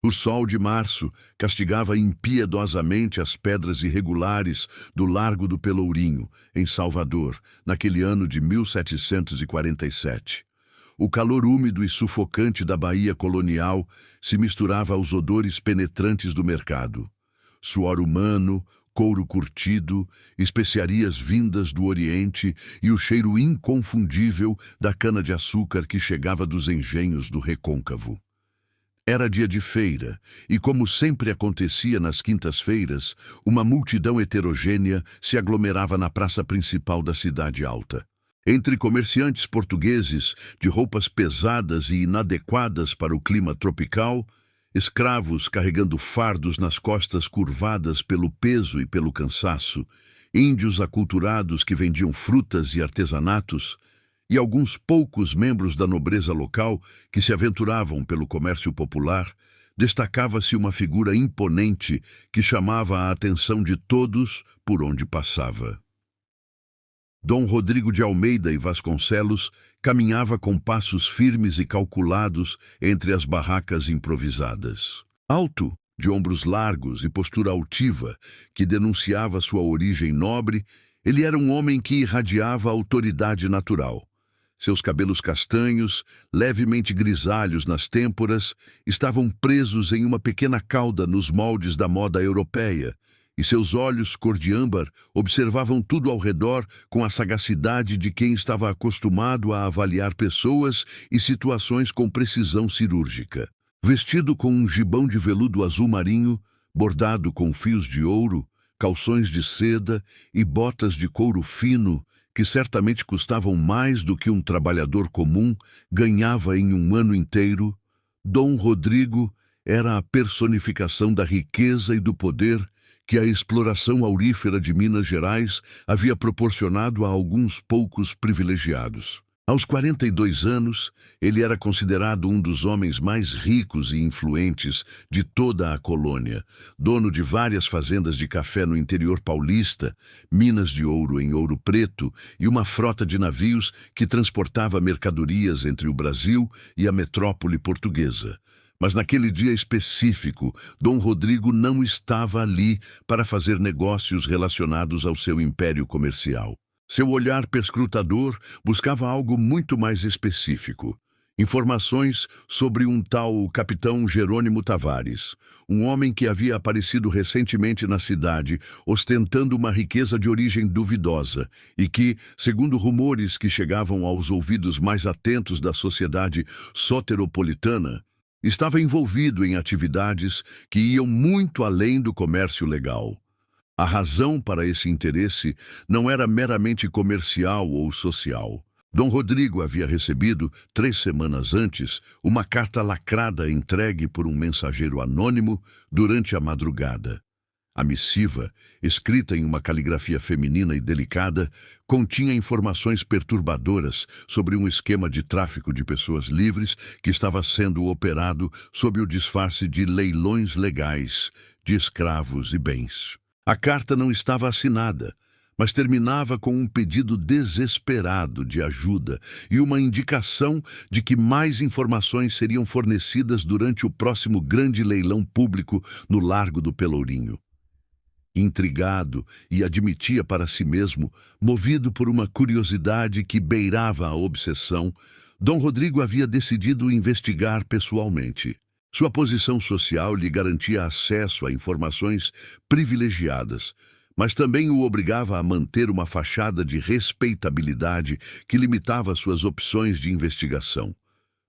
O sol de março castigava impiedosamente as pedras irregulares do Largo do Pelourinho, em Salvador, naquele ano de 1747. O calor úmido e sufocante da Bahia colonial se misturava aos odores penetrantes do mercado. Suor humano, couro curtido, especiarias vindas do Oriente e o cheiro inconfundível da cana-de-açúcar que chegava dos engenhos do Recôncavo. Era dia de feira, e como sempre acontecia nas quintas-feiras, uma multidão heterogênea se aglomerava na praça principal da Cidade Alta. Entre comerciantes portugueses de roupas pesadas e inadequadas para o clima tropical, escravos carregando fardos nas costas curvadas pelo peso e pelo cansaço, índios aculturados que vendiam frutas e artesanatos, e alguns poucos membros da nobreza local que se aventuravam pelo comércio popular, destacava-se uma figura imponente que chamava a atenção de todos por onde passava. Dom Rodrigo de Almeida e Vasconcelos caminhava com passos firmes e calculados entre as barracas improvisadas. Alto, de ombros largos e postura altiva, que denunciava sua origem nobre, ele era um homem que irradiava autoridade natural. Seus cabelos castanhos, levemente grisalhos nas têmporas, estavam presos em uma pequena cauda nos moldes da moda europeia, e seus olhos cor de âmbar observavam tudo ao redor com a sagacidade de quem estava acostumado a avaliar pessoas e situações com precisão cirúrgica. Vestido com um gibão de veludo azul marinho, bordado com fios de ouro, calções de seda e botas de couro fino, que certamente custavam mais do que um trabalhador comum ganhava em um ano inteiro, Dom Rodrigo era a personificação da riqueza e do poder que a exploração aurífera de Minas Gerais havia proporcionado a alguns poucos privilegiados. Aos 42 anos, ele era considerado um dos homens mais ricos e influentes de toda a colônia, dono de várias fazendas de café no interior paulista, minas de ouro em Ouro Preto e uma frota de navios que transportava mercadorias entre o Brasil e a metrópole portuguesa. Mas naquele dia específico, Dom Rodrigo não estava ali para fazer negócios relacionados ao seu império comercial. Seu olhar perscrutador buscava algo muito mais específico. Informações sobre um tal capitão Jerônimo Tavares, um homem que havia aparecido recentemente na cidade, ostentando uma riqueza de origem duvidosa e que, segundo rumores que chegavam aos ouvidos mais atentos da sociedade soteropolitana, estava envolvido em atividades que iam muito além do comércio legal. A razão para esse interesse não era meramente comercial ou social. Dom Rodrigo havia recebido, 3 semanas antes, uma carta lacrada entregue por um mensageiro anônimo durante a madrugada. A missiva, escrita em uma caligrafia feminina e delicada, continha informações perturbadoras sobre um esquema de tráfico de pessoas livres que estava sendo operado sob o disfarce de leilões legais de escravos e bens. A carta não estava assinada, mas terminava com um pedido desesperado de ajuda e uma indicação de que mais informações seriam fornecidas durante o próximo grande leilão público no Largo do Pelourinho. Intrigado e admitia para si mesmo, movido por uma curiosidade que beirava a obsessão, Dom Rodrigo havia decidido investigar pessoalmente. Sua posição social lhe garantia acesso a informações privilegiadas, mas também o obrigava a manter uma fachada de respeitabilidade que limitava suas opções de investigação.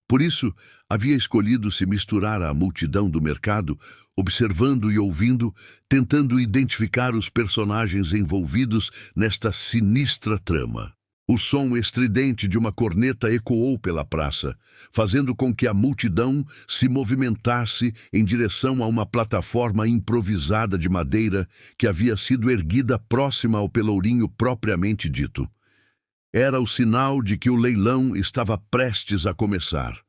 Por isso, havia escolhido se misturar à multidão do mercado, observando e ouvindo, tentando identificar os personagens envolvidos nesta sinistra trama. O som estridente de uma corneta ecoou pela praça, fazendo com que a multidão se movimentasse em direção a uma plataforma improvisada de madeira que havia sido erguida próxima ao Pelourinho propriamente dito. Era o sinal de que o leilão estava prestes a começar.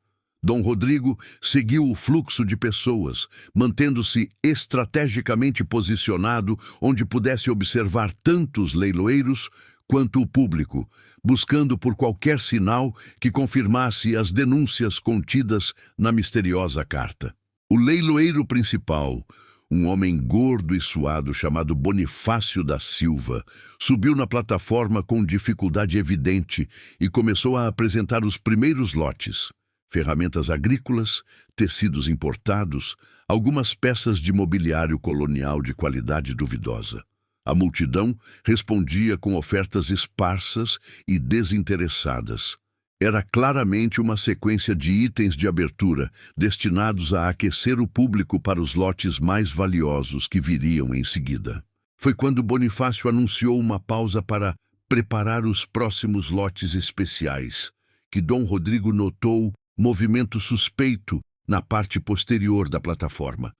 Dom Rodrigo seguiu o fluxo de pessoas, mantendo-se estrategicamente posicionado onde pudesse observar tanto os leiloeiros quanto o público, buscando por qualquer sinal que confirmasse as denúncias contidas na misteriosa carta. O leiloeiro principal, um homem gordo e suado chamado Bonifácio da Silva, subiu na plataforma com dificuldade evidente e começou a apresentar os primeiros lotes: ferramentas agrícolas, tecidos importados, algumas peças de mobiliário colonial de qualidade duvidosa. A multidão respondia com ofertas esparsas e desinteressadas. Era claramente uma sequência de itens de abertura destinados a aquecer o público para os lotes mais valiosos que viriam em seguida. Foi quando Bonifácio anunciou uma pausa para preparar os próximos lotes especiais que Dom Rodrigo notou movimento suspeito na parte posterior da plataforma.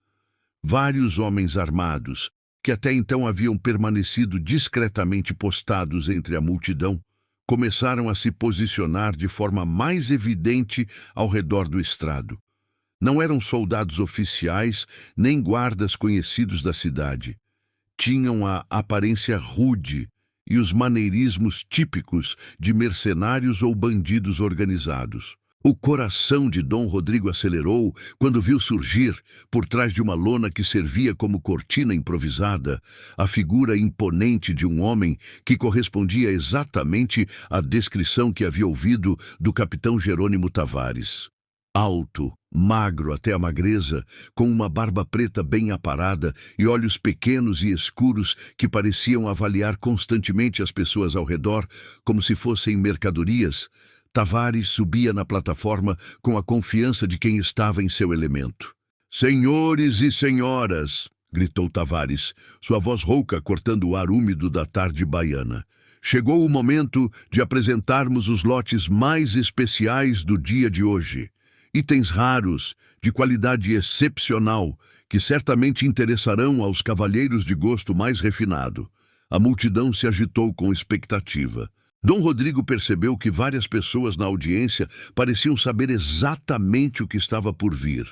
Vários homens armados, que até então haviam permanecido discretamente postados entre a multidão, começaram a se posicionar de forma mais evidente ao redor do estrado. Não eram soldados oficiais nem guardas conhecidos da cidade. Tinham a aparência rude e os maneirismos típicos de mercenários ou bandidos organizados. O coração de Dom Rodrigo acelerou quando viu surgir, por trás de uma lona que servia como cortina improvisada, a figura imponente de um homem que correspondia exatamente à descrição que havia ouvido do capitão Jerônimo Tavares. Alto, magro até a magreza, com uma barba preta bem aparada e olhos pequenos e escuros que pareciam avaliar constantemente as pessoas ao redor como se fossem mercadorias, Tavares subia na plataforma com a confiança de quem estava em seu elemento. "Senhores e senhoras", gritou Tavares, sua voz rouca cortando o ar úmido da tarde baiana. "Chegou o momento de apresentarmos os lotes mais especiais do dia de hoje. Itens raros, de qualidade excepcional, que certamente interessarão aos cavalheiros de gosto mais refinado." A multidão se agitou com expectativa. Dom Rodrigo percebeu que várias pessoas na audiência pareciam saber exatamente o que estava por vir.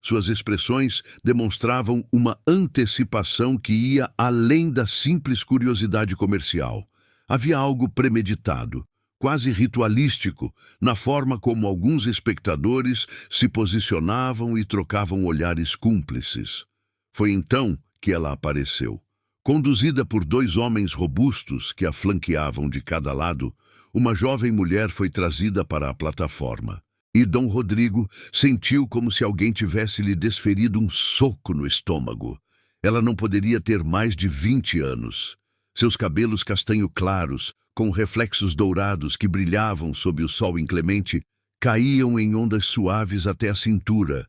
Suas expressões demonstravam uma antecipação que ia além da simples curiosidade comercial. Havia algo premeditado, quase ritualístico, na forma como alguns espectadores se posicionavam e trocavam olhares cúmplices. Foi então que ela apareceu. Conduzida por dois homens robustos que a flanqueavam de cada lado, uma jovem mulher foi trazida para a plataforma. E Dom Rodrigo sentiu como se alguém tivesse lhe desferido um soco no estômago. Ela não poderia ter mais de 20 anos. Seus cabelos castanho claros, com reflexos dourados que brilhavam sob o sol inclemente, caíam em ondas suaves até a cintura,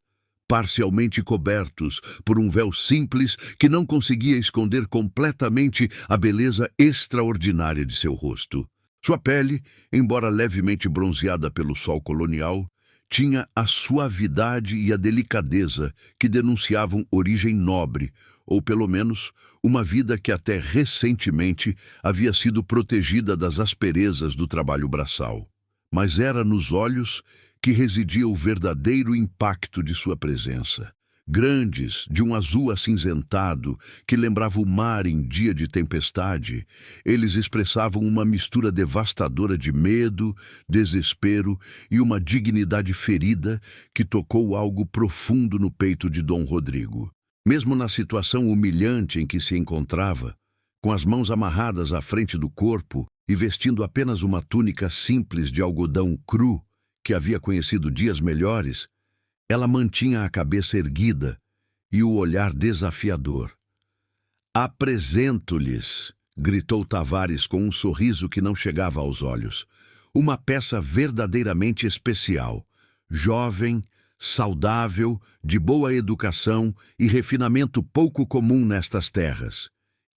parcialmente cobertos por um véu simples que não conseguia esconder completamente a beleza extraordinária de seu rosto. Sua pele, embora levemente bronzeada pelo sol colonial, tinha a suavidade e a delicadeza que denunciavam origem nobre, ou pelo menos uma vida que até recentemente havia sido protegida das asperezas do trabalho braçal. Mas era nos olhos que residia o verdadeiro impacto de sua presença. Grandes, de um azul acinzentado, que lembrava o mar em dia de tempestade, eles expressavam uma mistura devastadora de medo, desespero e uma dignidade ferida que tocou algo profundo no peito de Dom Rodrigo. Mesmo na situação humilhante em que se encontrava, com as mãos amarradas à frente do corpo e vestindo apenas uma túnica simples de algodão cru, que havia conhecido dias melhores, ela mantinha a cabeça erguida e o olhar desafiador. "Apresento-lhes", gritou Tavares com um sorriso que não chegava aos olhos, "uma peça verdadeiramente especial, jovem, saudável, de boa educação e refinamento pouco comum nestas terras.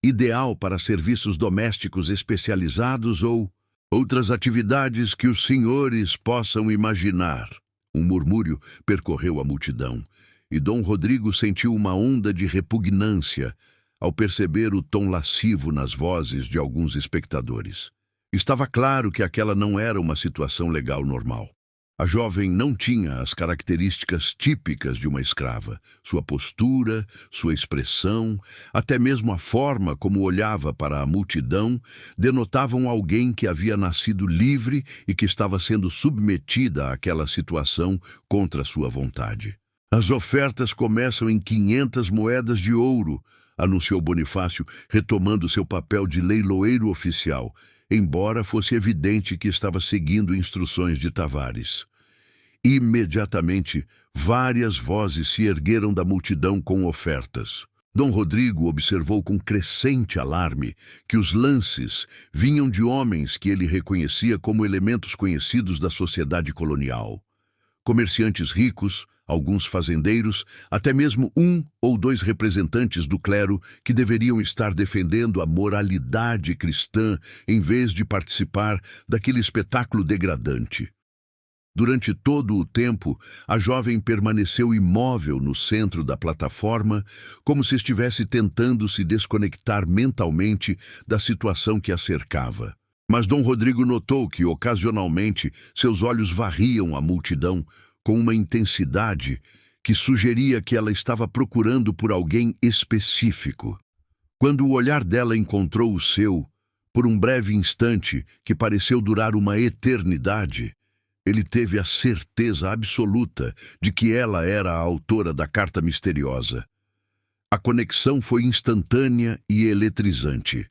Ideal para serviços domésticos especializados ou outras atividades que os senhores possam imaginar." Um murmúrio percorreu a multidão, e Dom Rodrigo sentiu uma onda de repugnância ao perceber o tom lascivo nas vozes de alguns espectadores. Estava claro que aquela não era uma situação legal normal. A jovem não tinha as características típicas de uma escrava. Sua postura, sua expressão, até mesmo a forma como olhava para a multidão, denotavam alguém que havia nascido livre e que estava sendo submetida àquela situação contra sua vontade. As ofertas começam em 500 moedas de ouro, anunciou Bonifácio, retomando seu papel de leiloeiro oficial, embora fosse evidente que estava seguindo instruções de Tavares. Imediatamente, várias vozes se ergueram da multidão com ofertas. Dom Rodrigo observou com crescente alarme que os lances vinham de homens que ele reconhecia como elementos conhecidos da sociedade colonial. Comerciantes ricos, alguns fazendeiros, até mesmo um ou dois representantes do clero que deveriam estar defendendo a moralidade cristã em vez de participar daquele espetáculo degradante. Durante todo o tempo, a jovem permaneceu imóvel no centro da plataforma, como se estivesse tentando se desconectar mentalmente da situação que a cercava. Mas Dom Rodrigo notou que, ocasionalmente, seus olhos varriam a multidão com uma intensidade que sugeria que ela estava procurando por alguém específico. Quando o olhar dela encontrou o seu, por um breve instante que pareceu durar uma eternidade, ele teve a certeza absoluta de que ela era a autora da carta misteriosa. A conexão foi instantânea e eletrizante.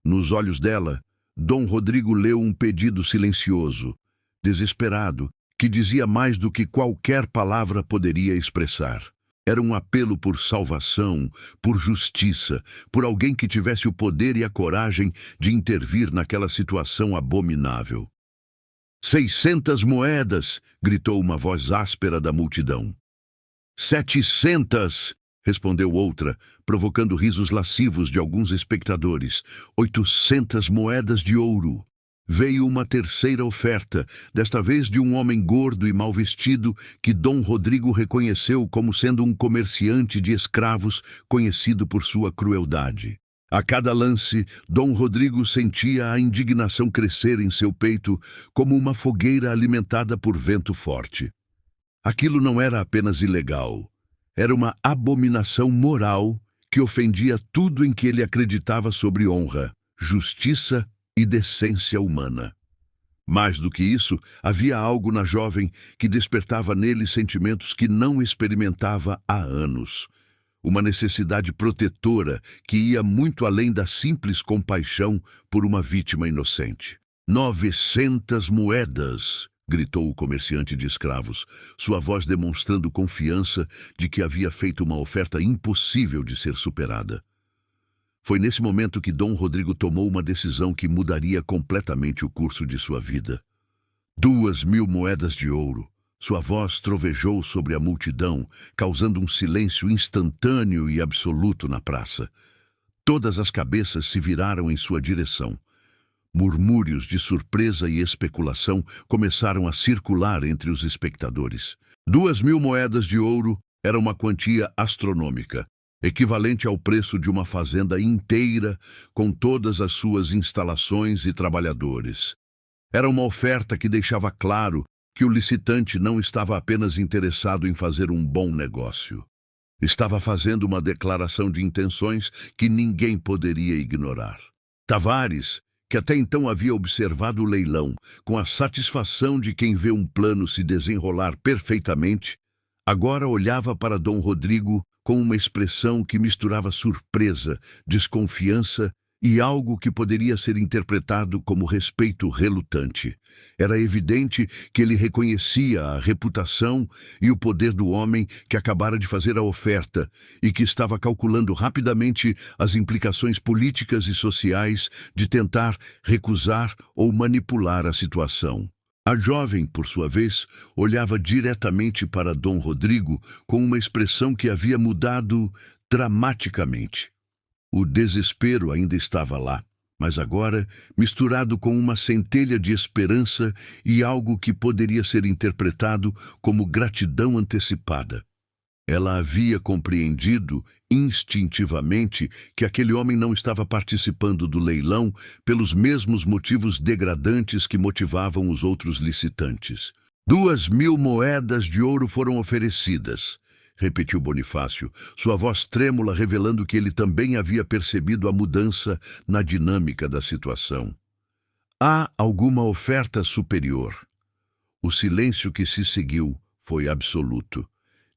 Nos olhos dela, Dom Rodrigo leu um pedido silencioso, desesperado, que dizia mais do que qualquer palavra poderia expressar. Era um apelo por salvação, por justiça, por alguém que tivesse o poder e a coragem de intervir naquela situação abominável. 600 moedas! Gritou uma voz áspera da multidão. 700! Respondeu outra, provocando risos lascivos de alguns espectadores. 800 moedas de ouro! Veio uma terceira oferta, desta vez de um homem gordo e mal vestido que Dom Rodrigo reconheceu como sendo um comerciante de escravos conhecido por sua crueldade. A cada lance, Dom Rodrigo sentia a indignação crescer em seu peito como uma fogueira alimentada por vento forte. Aquilo não era apenas ilegal, era uma abominação moral que ofendia tudo em que ele acreditava sobre honra, justiça e decência humana. Mais do que isso, havia algo na jovem que despertava nele sentimentos que não experimentava há anos. Uma necessidade protetora que ia muito além da simples compaixão por uma vítima inocente. 900 moedas! Gritou o comerciante de escravos, sua voz demonstrando confiança de que havia feito uma oferta impossível de ser superada. Foi nesse momento que Dom Rodrigo tomou uma decisão que mudaria completamente o curso de sua vida. 2.000 moedas de ouro! Sua voz trovejou sobre a multidão, causando um silêncio instantâneo e absoluto na praça. Todas as cabeças se viraram em sua direção. Murmúrios de surpresa e especulação começaram a circular entre os espectadores. 2.000 moedas de ouro era uma quantia astronômica, equivalente ao preço de uma fazenda inteira com todas as suas instalações e trabalhadores. Era uma oferta que deixava claro que o licitante não estava apenas interessado em fazer um bom negócio. Estava fazendo uma declaração de intenções que ninguém poderia ignorar. Tavares, que até então havia observado o leilão com a satisfação de quem vê um plano se desenrolar perfeitamente, agora olhava para Dom Rodrigo com uma expressão que misturava surpresa, desconfiança e algo que poderia ser interpretado como respeito relutante. Era evidente que ele reconhecia a reputação e o poder do homem que acabara de fazer a oferta e que estava calculando rapidamente as implicações políticas e sociais de tentar recusar ou manipular a situação. A jovem, por sua vez, olhava diretamente para Dom Rodrigo com uma expressão que havia mudado dramaticamente. O desespero ainda estava lá, mas agora misturado com uma centelha de esperança e algo que poderia ser interpretado como gratidão antecipada. Ela havia compreendido instintivamente que aquele homem não estava participando do leilão pelos mesmos motivos degradantes que motivavam os outros licitantes. 2.000 moedas de ouro foram oferecidas, repetiu Bonifácio, sua voz trêmula revelando que ele também havia percebido a mudança na dinâmica da situação. Há alguma oferta superior? O silêncio que se seguiu foi absoluto.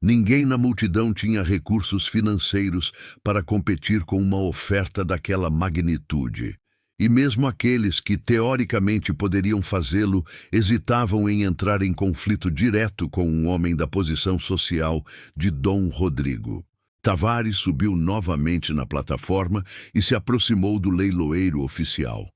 Ninguém na multidão tinha recursos financeiros para competir com uma oferta daquela magnitude. E mesmo aqueles que teoricamente poderiam fazê-lo hesitavam em entrar em conflito direto com um homem da posição social de Dom Rodrigo. Tavares subiu novamente na plataforma e se aproximou do leiloeiro oficial.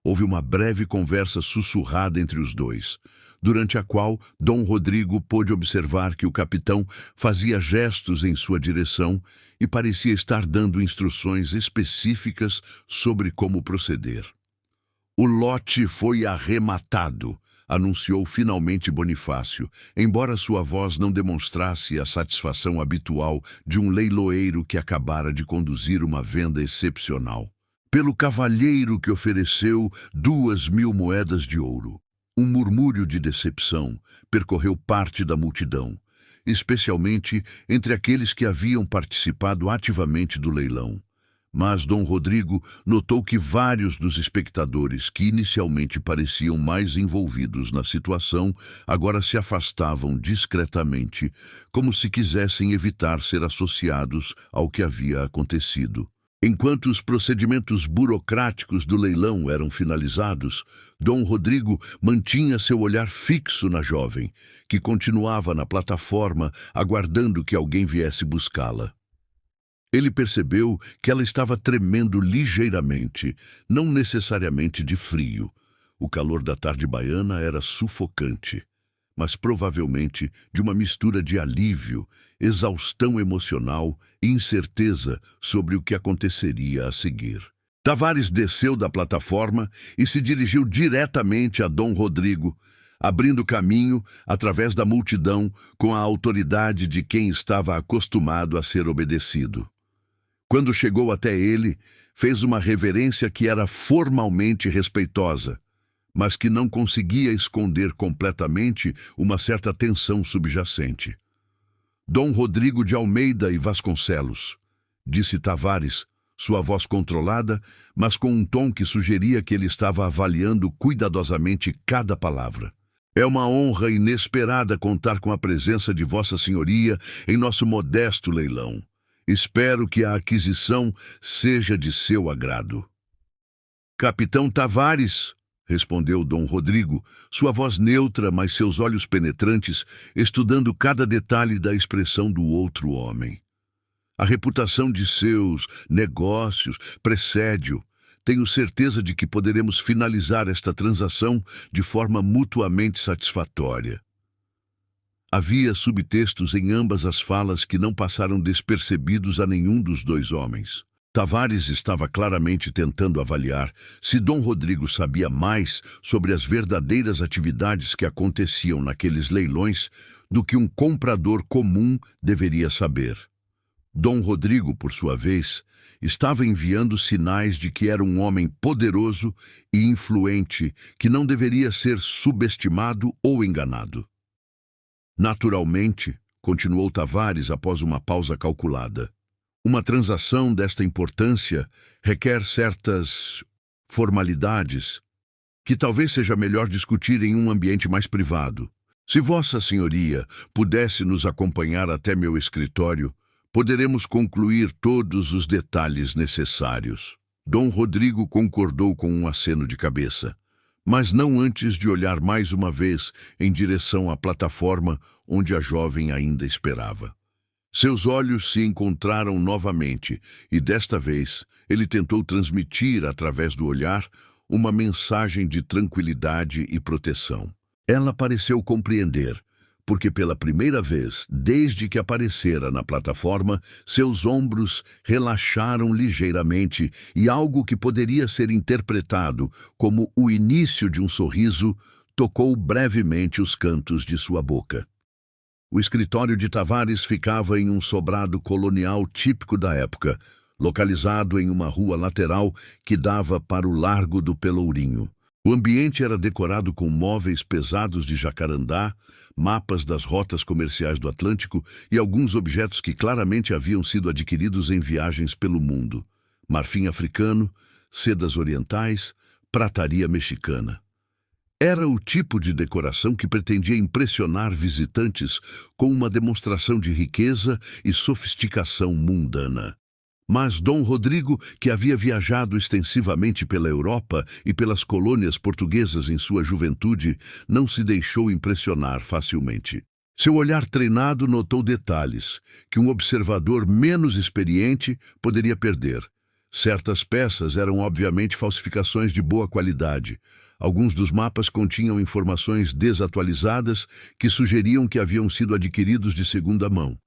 Houve uma breve conversa sussurrada entre os dois, durante a qual Dom Rodrigo pôde observar que o capitão fazia gestos em sua direção e parecia estar dando instruções específicas sobre como proceder. "O lote foi arrematado", anunciou finalmente Bonifácio, embora sua voz não demonstrasse a satisfação habitual de um leiloeiro que acabara de conduzir uma venda excepcional. "Pelo cavalheiro que ofereceu 2.000 moedas de ouro." Um murmúrio de decepção percorreu parte da multidão, especialmente entre aqueles que haviam participado ativamente do leilão. Mas Dom Rodrigo notou que vários dos espectadores, que inicialmente pareciam mais envolvidos na situação, agora se afastavam discretamente, como se quisessem evitar ser associados ao que havia acontecido. Enquanto os procedimentos burocráticos do leilão eram finalizados, Dom Rodrigo mantinha seu olhar fixo na jovem, que continuava na plataforma aguardando que alguém viesse buscá-la. Ele percebeu que ela estava tremendo ligeiramente, não necessariamente de frio. O calor da tarde baiana era sufocante, mas provavelmente de uma mistura de alívio, exaustão emocional e incerteza sobre o que aconteceria a seguir. Tavares desceu da plataforma e se dirigiu diretamente a Dom Rodrigo, abrindo caminho através da multidão com a autoridade de quem estava acostumado a ser obedecido. Quando chegou até ele, fez uma reverência que era formalmente respeitosa, mas que não conseguia esconder completamente uma certa tensão subjacente. "Dom Rodrigo de Almeida e Vasconcelos", disse Tavares, sua voz controlada, mas com um tom que sugeria que ele estava avaliando cuidadosamente cada palavra. "É uma honra inesperada contar com a presença de Vossa Senhoria em nosso modesto leilão. Espero que a aquisição seja de seu agrado." "Capitão Tavares", respondeu Dom Rodrigo, sua voz neutra, mas seus olhos penetrantes, estudando cada detalhe da expressão do outro homem. "A reputação de seus negócios precede-o. Tenho certeza de que poderemos finalizar esta transação de forma mutuamente satisfatória." Havia subtextos em ambas as falas que não passaram despercebidos a nenhum dos dois homens. Tavares estava claramente tentando avaliar se Dom Rodrigo sabia mais sobre as verdadeiras atividades que aconteciam naqueles leilões do que um comprador comum deveria saber. Dom Rodrigo, por sua vez, estava enviando sinais de que era um homem poderoso e influente que não deveria ser subestimado ou enganado. "Naturalmente", continuou Tavares após uma pausa calculada, "uma transação desta importância requer certas formalidades que talvez seja melhor discutir em um ambiente mais privado. Se Vossa Senhoria pudesse nos acompanhar até meu escritório, poderemos concluir todos os detalhes necessários." Dom Rodrigo concordou com um aceno de cabeça, mas não antes de olhar mais uma vez em direção à plataforma onde a jovem ainda esperava. Seus olhos se encontraram novamente e, desta vez, ele tentou transmitir, através do olhar, uma mensagem de tranquilidade e proteção. Ela pareceu compreender, porque pela primeira vez, desde que aparecera na plataforma, seus ombros relaxaram ligeiramente e algo que poderia ser interpretado como o início de um sorriso tocou brevemente os cantos de sua boca. O escritório de Tavares ficava em um sobrado colonial típico da época, localizado em uma rua lateral que dava para o Largo do Pelourinho. O ambiente era decorado com móveis pesados de jacarandá, mapas das rotas comerciais do Atlântico e alguns objetos que claramente haviam sido adquiridos em viagens pelo mundo: marfim africano, sedas orientais, prataria mexicana. Era o tipo de decoração que pretendia impressionar visitantes com uma demonstração de riqueza e sofisticação mundana. Mas Dom Rodrigo, que havia viajado extensivamente pela Europa e pelas colônias portuguesas em sua juventude, não se deixou impressionar facilmente. Seu olhar treinado notou detalhes que um observador menos experiente poderia perder. Certas peças eram obviamente falsificações de boa qualidade. Alguns dos mapas continham informações desatualizadas que sugeriam que haviam sido adquiridos de segunda mão.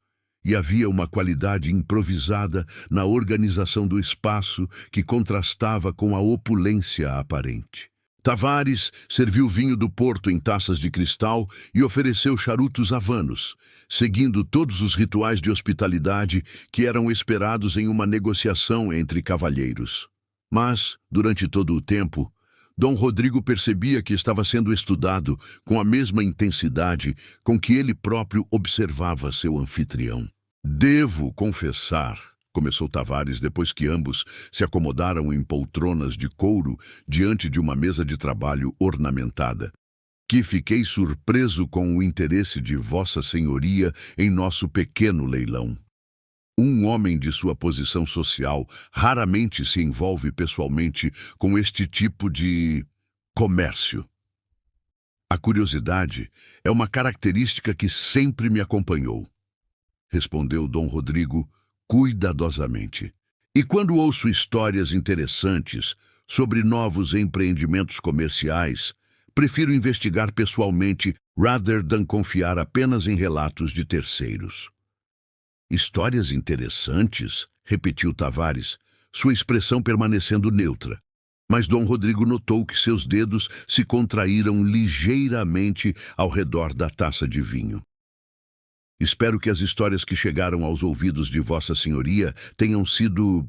E havia uma qualidade improvisada na organização do espaço que contrastava com a opulência aparente. Tavares serviu vinho do Porto em taças de cristal e ofereceu charutos havanos, seguindo todos os rituais de hospitalidade que eram esperados em uma negociação entre cavalheiros. Mas, durante todo o tempo, Dom Rodrigo percebia que estava sendo estudado com a mesma intensidade com que ele próprio observava seu anfitrião. "Devo confessar", começou Tavares depois que ambos se acomodaram em poltronas de couro diante de uma mesa de trabalho ornamentada, "que fiquei surpreso com o interesse de Vossa Senhoria em nosso pequeno leilão. Um homem de sua posição social raramente se envolve pessoalmente com este tipo de comércio. A curiosidade é uma característica que sempre me acompanhou", respondeu Dom Rodrigo cuidadosamente. "E quando ouço histórias interessantes sobre novos empreendimentos comerciais, prefiro investigar pessoalmente rather than confiar apenas em relatos de terceiros." "Histórias interessantes?", repetiu Tavares, sua expressão permanecendo neutra. Mas Dom Rodrigo notou que seus dedos se contraíram ligeiramente ao redor da taça de vinho. "Espero que as histórias que chegaram aos ouvidos de Vossa Senhoria tenham sido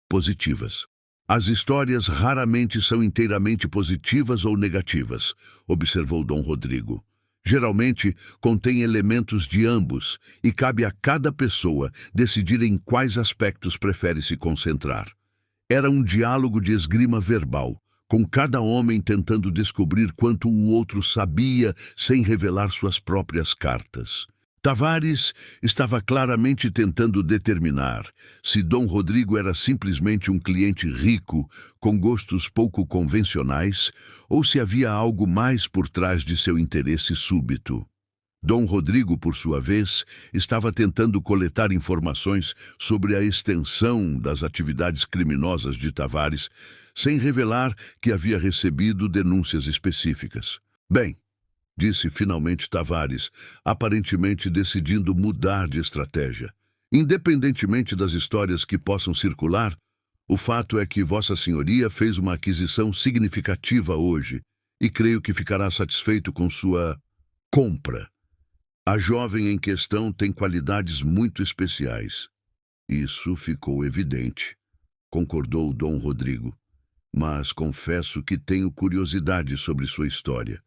positivas." "As histórias raramente são inteiramente positivas ou negativas", observou Dom Rodrigo. "Geralmente contêm elementos de ambos e cabe a cada pessoa decidir em quais aspectos prefere se concentrar." Era um diálogo de esgrima verbal, com cada homem tentando descobrir quanto o outro sabia sem revelar suas próprias cartas. Tavares estava claramente tentando determinar se Dom Rodrigo era simplesmente um cliente rico, com gostos pouco convencionais, ou se havia algo mais por trás de seu interesse súbito. Dom Rodrigo, por sua vez, estava tentando coletar informações sobre a extensão das atividades criminosas de Tavares, sem revelar que havia recebido denúncias específicas. "Bem", disse finalmente Tavares, aparentemente decidindo mudar de estratégia, "independentemente das histórias que possam circular, o fato é que Vossa Senhoria fez uma aquisição significativa hoje e creio que ficará satisfeito com sua compra. A jovem em questão tem qualidades muito especiais." "Isso ficou evidente", concordou Dom Rodrigo, "mas confesso que tenho curiosidade sobre sua história.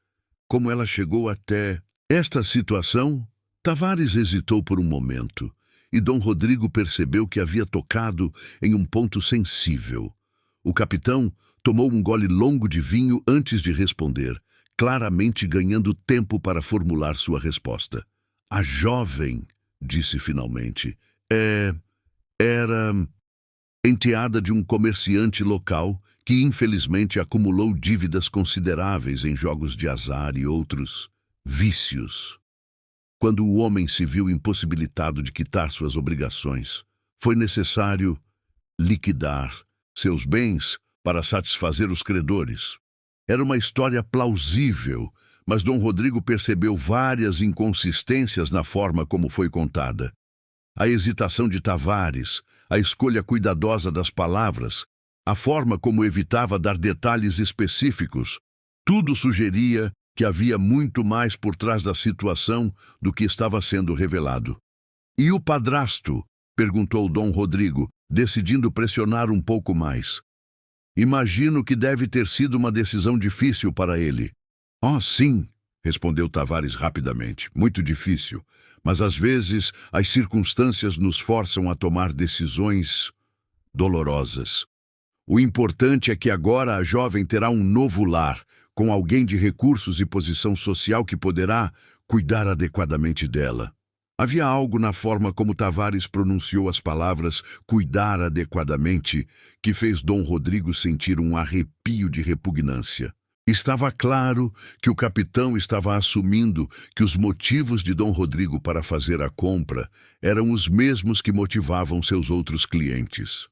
Como ela chegou até esta situação?" Tavares hesitou por um momento, e Dom Rodrigo percebeu que havia tocado em um ponto sensível. O capitão tomou um gole longo de vinho antes de responder, claramente ganhando tempo para formular sua resposta. "A jovem", disse finalmente, era enteada de um comerciante local que infelizmente acumulou dívidas consideráveis em jogos de azar e outros vícios. Quando o homem se viu impossibilitado de quitar suas obrigações, foi necessário liquidar seus bens para satisfazer os credores. Era uma história plausível, mas Dom Rodrigo percebeu várias inconsistências na forma como foi contada. A hesitação de Tavares, a escolha cuidadosa das palavras, a forma como evitava dar detalhes específicos, tudo sugeria que havia muito mais por trás da situação do que estava sendo revelado. "E o padrasto?", perguntou Dom Rodrigo, decidindo pressionar um pouco mais. "Imagino que deve ter sido uma decisão difícil para ele." "Oh, sim", respondeu Tavares rapidamente, "muito difícil, mas às vezes as circunstâncias nos forçam a tomar decisões dolorosas. O importante é que agora a jovem terá um novo lar, com alguém de recursos e posição social que poderá cuidar adequadamente dela. Havia algo na forma como Tavares pronunciou as palavras cuidar adequadamente que fez Dom Rodrigo sentir um arrepio de repugnância. Estava claro que o capitão estava assumindo que os motivos de Dom Rodrigo para fazer a compra eram os mesmos que motivavam seus outros clientes.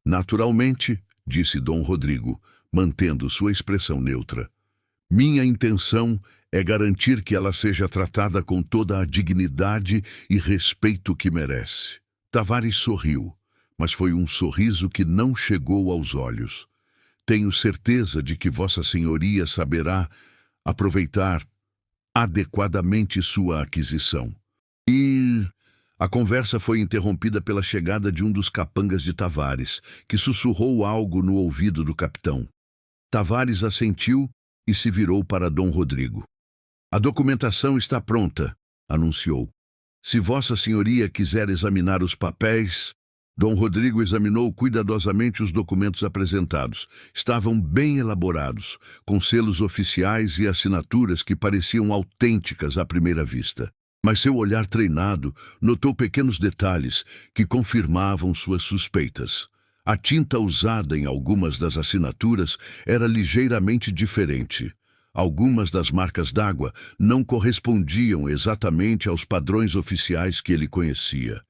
Naturalmente, disse Dom Rodrigo, mantendo sua expressão neutra, minha intenção é garantir que ela seja tratada com toda a dignidade e respeito que merece. Tavares sorriu, mas foi um sorriso que não chegou aos olhos. Tenho certeza de que Vossa Senhoria saberá aproveitar adequadamente sua aquisição. E a conversa foi interrompida pela chegada de um dos capangas de Tavares, que sussurrou algo no ouvido do capitão. Tavares assentiu e se virou para Dom Rodrigo. A documentação está pronta, anunciou. Se Vossa Senhoria quiser examinar os papéis... Dom Rodrigo examinou cuidadosamente os documentos apresentados. Estavam bem elaborados, com selos oficiais e assinaturas que pareciam autênticas à primeira vista. Mas seu olhar treinado notou pequenos detalhes que confirmavam suas suspeitas. A tinta usada em algumas das assinaturas era ligeiramente diferente. Algumas das marcas d'água não correspondiam exatamente aos padrões oficiais que ele conhecia.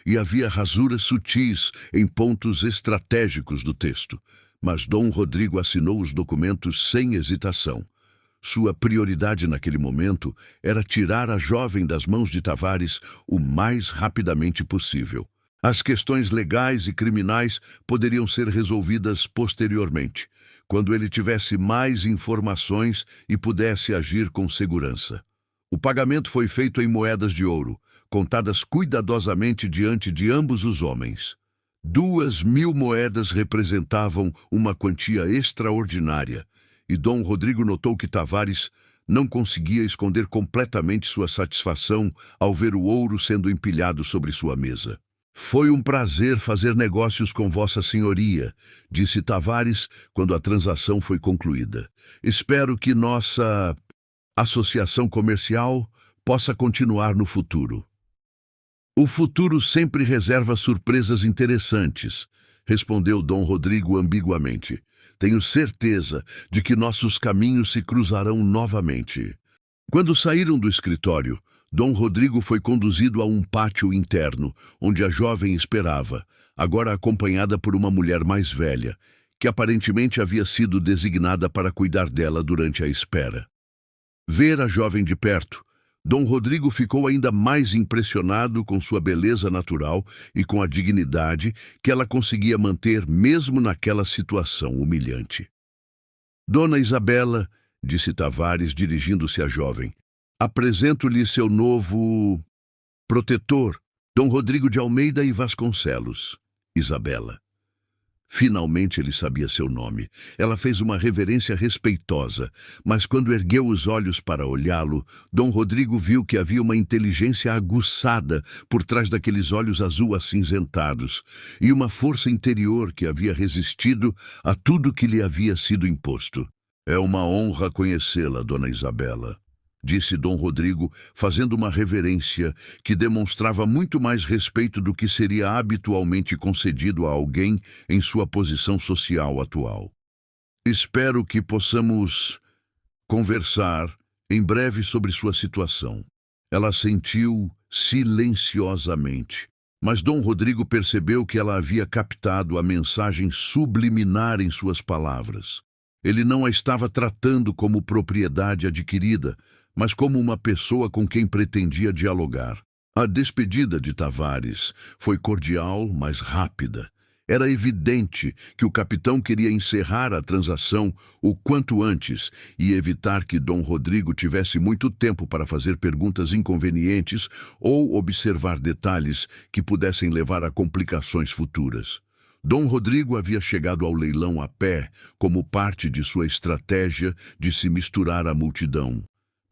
E havia rasuras sutis em pontos estratégicos do texto. Mas Dom Rodrigo assinou os documentos sem hesitação. Sua prioridade naquele momento era tirar a jovem das mãos de Tavares o mais rapidamente possível. As questões legais e criminais poderiam ser resolvidas posteriormente, quando ele tivesse mais informações e pudesse agir com segurança. O pagamento foi feito em moedas de ouro, contadas cuidadosamente diante de ambos os homens. 2.000 moedas representavam uma quantia extraordinária, e Dom Rodrigo notou que Tavares não conseguia esconder completamente sua satisfação ao ver o ouro sendo empilhado sobre sua mesa. Foi um prazer fazer negócios com Vossa Senhoria, disse Tavares quando a transação foi concluída. Espero que nossa associação comercial possa continuar no futuro. O futuro sempre reserva surpresas interessantes, respondeu Dom Rodrigo ambiguamente. Tenho certeza de que nossos caminhos se cruzarão novamente. Quando saíram do escritório, Dom Rodrigo foi conduzido a um pátio interno, onde a jovem esperava, agora acompanhada por uma mulher mais velha, que aparentemente havia sido designada para cuidar dela durante a espera. Ver a jovem de perto, Dom Rodrigo ficou ainda mais impressionado com sua beleza natural e com a dignidade que ela conseguia manter mesmo naquela situação humilhante. Dona Isabela, disse Tavares dirigindo-se à jovem, apresento-lhe seu novo protetor, Dom Rodrigo de Almeida e Vasconcelos. Isabela. Finalmente ele sabia seu nome. Ela fez uma reverência respeitosa, mas quando ergueu os olhos para olhá-lo, Dom Rodrigo viu que havia uma inteligência aguçada por trás daqueles olhos azul acinzentados e uma força interior que havia resistido a tudo que lhe havia sido imposto. É uma honra conhecê-la, Dona Isabela, disse Dom Rodrigo, fazendo uma reverência que demonstrava muito mais respeito do que seria habitualmente concedido a alguém em sua posição social atual. Espero que possamos conversar em breve sobre sua situação. Ela assentiu silenciosamente, mas Dom Rodrigo percebeu que ela havia captado a mensagem subliminar em suas palavras. Ele não a estava tratando como propriedade adquirida, mas como uma pessoa com quem pretendia dialogar. A despedida de Tavares foi cordial, mas rápida. Era evidente que o capitão queria encerrar a transação o quanto antes e evitar que Dom Rodrigo tivesse muito tempo para fazer perguntas inconvenientes ou observar detalhes que pudessem levar a complicações futuras. Dom Rodrigo havia chegado ao leilão a pé como parte de sua estratégia de se misturar à multidão.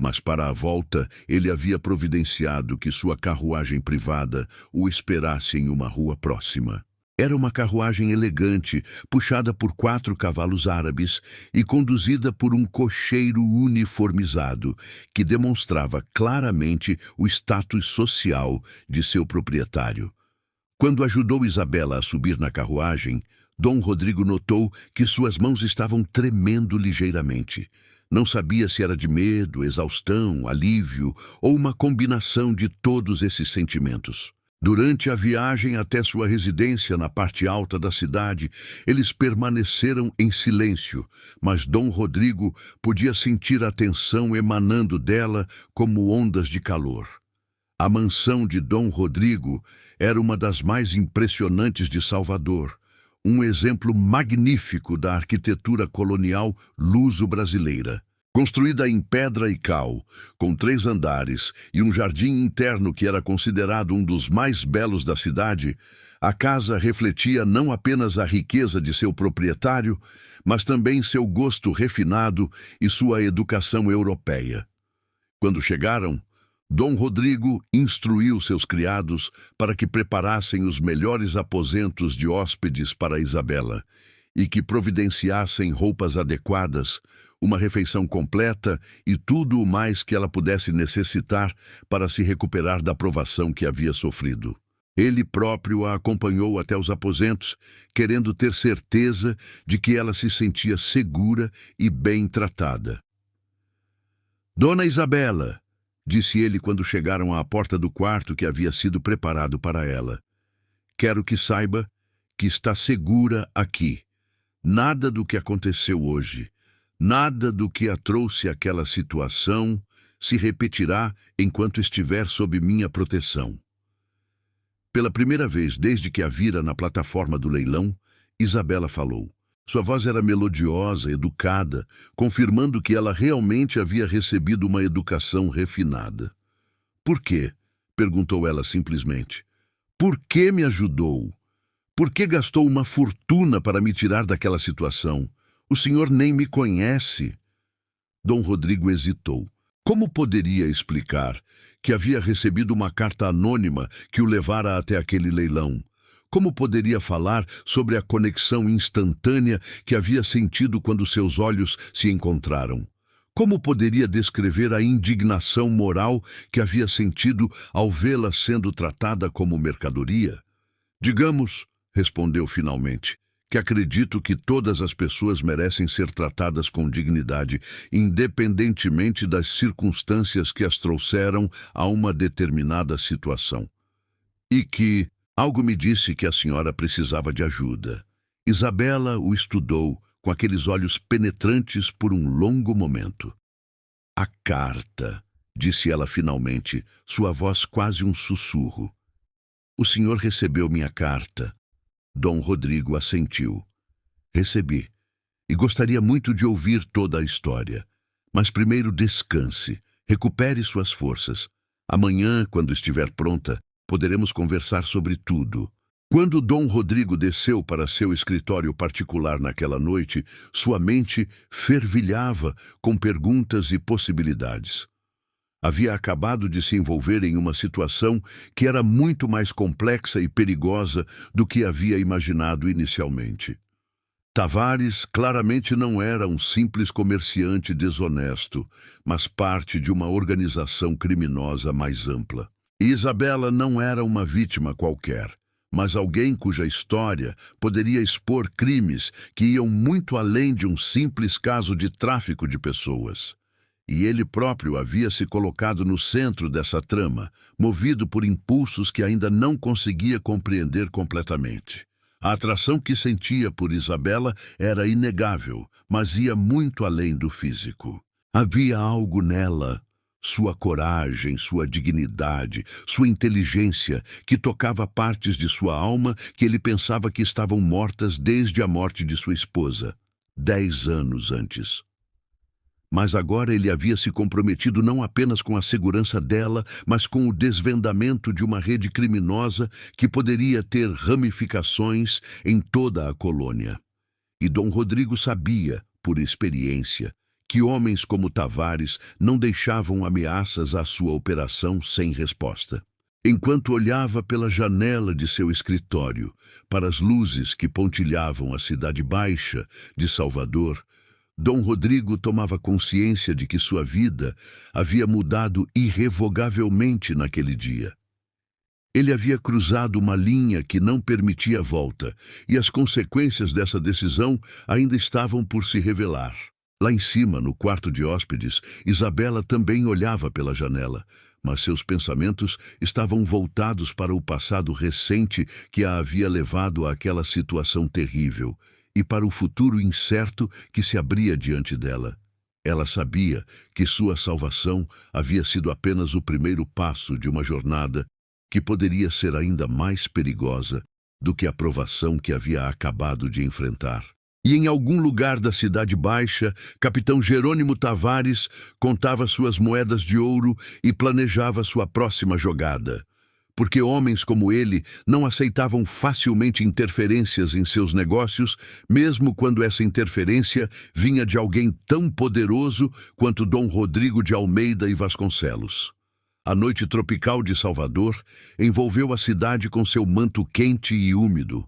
Mas para a volta, ele havia providenciado que sua carruagem privada o esperasse em uma rua próxima. Era uma carruagem elegante, puxada por 4 cavalos árabes e conduzida por um cocheiro uniformizado, que demonstrava claramente o status social de seu proprietário. Quando ajudou Isabela a subir na carruagem, Dom Rodrigo notou que suas mãos estavam tremendo ligeiramente. Não sabia se era de medo, exaustão, alívio ou uma combinação de todos esses sentimentos. Durante a viagem até sua residência na parte alta da cidade, eles permaneceram em silêncio, mas Dom Rodrigo podia sentir a tensão emanando dela como ondas de calor. A mansão de Dom Rodrigo era uma das mais impressionantes de Salvador, um exemplo magnífico da arquitetura colonial luso-brasileira. Construída em pedra e cal, com 3 andares e um jardim interno que era considerado um dos mais belos da cidade, a casa refletia não apenas a riqueza de seu proprietário, mas também seu gosto refinado e sua educação europeia. Quando chegaram, Dom Rodrigo instruiu seus criados para que preparassem os melhores aposentos de hóspedes para Isabela e que providenciassem roupas adequadas, uma refeição completa e tudo o mais que ela pudesse necessitar para se recuperar da provação que havia sofrido. Ele próprio a acompanhou até os aposentos, querendo ter certeza de que ela se sentia segura e bem tratada. «Dona Isabela», disse ele quando chegaram à porta do quarto que havia sido preparado para ela, «quero que saiba que está segura aqui. Nada do que aconteceu hoje, nada do que a trouxe àquela situação se repetirá enquanto estiver sob minha proteção». Pela primeira vez desde que a vira na plataforma do leilão, Isabela falou. Sua voz era melodiosa, educada, confirmando que ela realmente havia recebido uma educação refinada. «Por quê?», perguntou ela simplesmente. «Por que me ajudou? Por que gastou uma fortuna para me tirar daquela situação? O senhor nem me conhece». Dom Rodrigo hesitou. Como poderia explicar que havia recebido uma carta anônima que o levara até aquele leilão? Como poderia falar sobre a conexão instantânea que havia sentido quando seus olhos se encontraram? Como poderia descrever a indignação moral que havia sentido ao vê-la sendo tratada como mercadoria? «Digamos», respondeu finalmente, «que acredito que todas as pessoas merecem ser tratadas com dignidade, independentemente das circunstâncias que as trouxeram a uma determinada situação. E que algo me disse que a senhora precisava de ajuda». Isabela o estudou com aqueles olhos penetrantes por um longo momento. «A carta», disse ela finalmente, sua voz quase um sussurro. «O senhor recebeu minha carta?» Dom Rodrigo assentiu. «Recebi, e gostaria muito de ouvir toda a história. Mas primeiro descanse, recupere suas forças. Amanhã, quando estiver pronta, poderemos conversar sobre tudo». Quando Dom Rodrigo desceu para seu escritório particular naquela noite, sua mente fervilhava com perguntas e possibilidades. Havia acabado de se envolver em uma situação que era muito mais complexa e perigosa do que havia imaginado inicialmente. Tavares claramente não era um simples comerciante desonesto, mas parte de uma organização criminosa mais ampla. E Isabela não era uma vítima qualquer, mas alguém cuja história poderia expor crimes que iam muito além de um simples caso de tráfico de pessoas. E ele próprio havia se colocado no centro dessa trama, movido por impulsos que ainda não conseguia compreender completamente. A atração que sentia por Isabela era inegável, mas ia muito além do físico. Havia algo nela, sua coragem, sua dignidade, sua inteligência, que tocava partes de sua alma que ele pensava que estavam mortas desde a morte de sua esposa, 10 anos antes. Mas agora ele havia se comprometido não apenas com a segurança dela, mas com o desvendamento de uma rede criminosa que poderia ter ramificações em toda a colônia. E Dom Rodrigo sabia, por experiência, que homens como Tavares não deixavam ameaças à sua operação sem resposta. Enquanto olhava pela janela de seu escritório para as luzes que pontilhavam a cidade baixa de Salvador, Dom Rodrigo tomava consciência de que sua vida havia mudado irrevogavelmente naquele dia. Ele havia cruzado uma linha que não permitia volta, e as consequências dessa decisão ainda estavam por se revelar. Lá em cima, no quarto de hóspedes, Isabela também olhava pela janela, mas seus pensamentos estavam voltados para o passado recente que a havia levado àquela situação terrível e para o futuro incerto que se abria diante dela. Ela sabia que sua salvação havia sido apenas o primeiro passo de uma jornada que poderia ser ainda mais perigosa do que a provação que havia acabado de enfrentar. E em algum lugar da Cidade Baixa, capitão Jerônimo Tavares contava suas moedas de ouro e planejava sua próxima jogada. Porque homens como ele não aceitavam facilmente interferências em seus negócios, mesmo quando essa interferência vinha de alguém tão poderoso quanto Dom Rodrigo de Almeida e Vasconcelos. A noite tropical de Salvador envolveu a cidade com seu manto quente e úmido.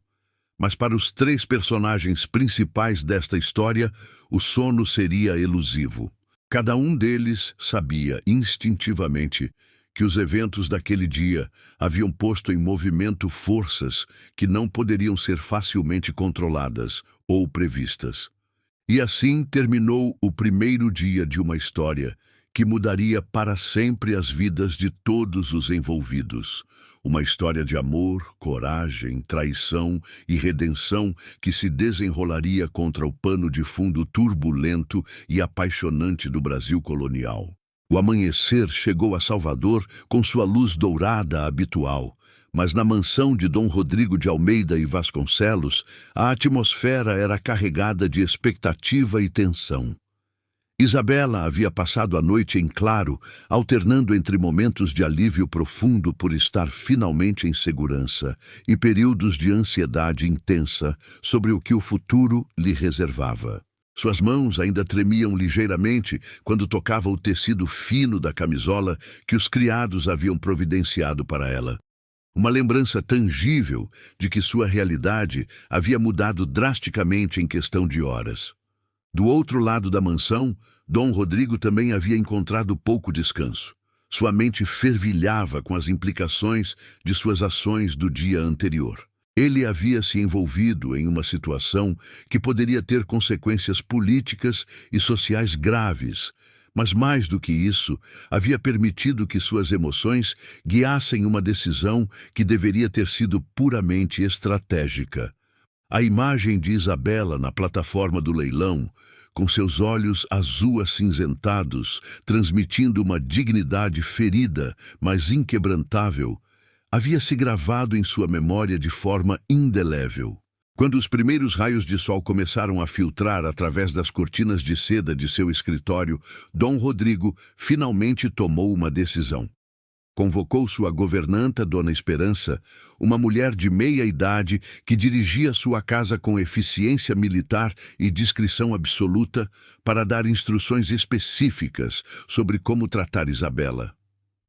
Mas para os três personagens principais desta história, o sono seria elusivo. Cada um deles sabia instintivamente que os eventos daquele dia haviam posto em movimento forças que não poderiam ser facilmente controladas ou previstas. E assim terminou o primeiro dia de uma história que mudaria para sempre as vidas de todos os envolvidos. Uma história de amor, coragem, traição e redenção que se desenrolaria contra o pano de fundo turbulento e apaixonante do Brasil colonial. O amanhecer chegou a Salvador com sua luz dourada habitual, mas na mansão de Dom Rodrigo de Almeida e Vasconcelos, a atmosfera era carregada de expectativa e tensão. Isabela havia passado a noite em claro, alternando entre momentos de alívio profundo por estar finalmente em segurança e períodos de ansiedade intensa sobre o que o futuro lhe reservava. Suas mãos ainda tremiam ligeiramente quando tocava o tecido fino da camisola que os criados haviam providenciado para ela. Uma lembrança tangível de que sua realidade havia mudado drasticamente em questão de horas. Do outro lado da mansão, Dom Rodrigo também havia encontrado pouco descanso. Sua mente fervilhava com as implicações de suas ações do dia anterior. Ele havia se envolvido em uma situação que poderia ter consequências políticas e sociais graves, mas mais do que isso, havia permitido que suas emoções guiassem uma decisão que deveria ter sido puramente estratégica. A imagem de Isabela na plataforma do leilão, com seus olhos azul-acinzentados, transmitindo uma dignidade ferida, mas inquebrantável, havia se gravado em sua memória de forma indelével. Quando os primeiros raios de sol começaram a filtrar através das cortinas de seda de seu escritório, Dom Rodrigo finalmente tomou uma decisão. Convocou sua governanta, Dona Esperança, uma mulher de meia idade que dirigia sua casa com eficiência militar e discrição absoluta para dar instruções específicas sobre como tratar Isabela.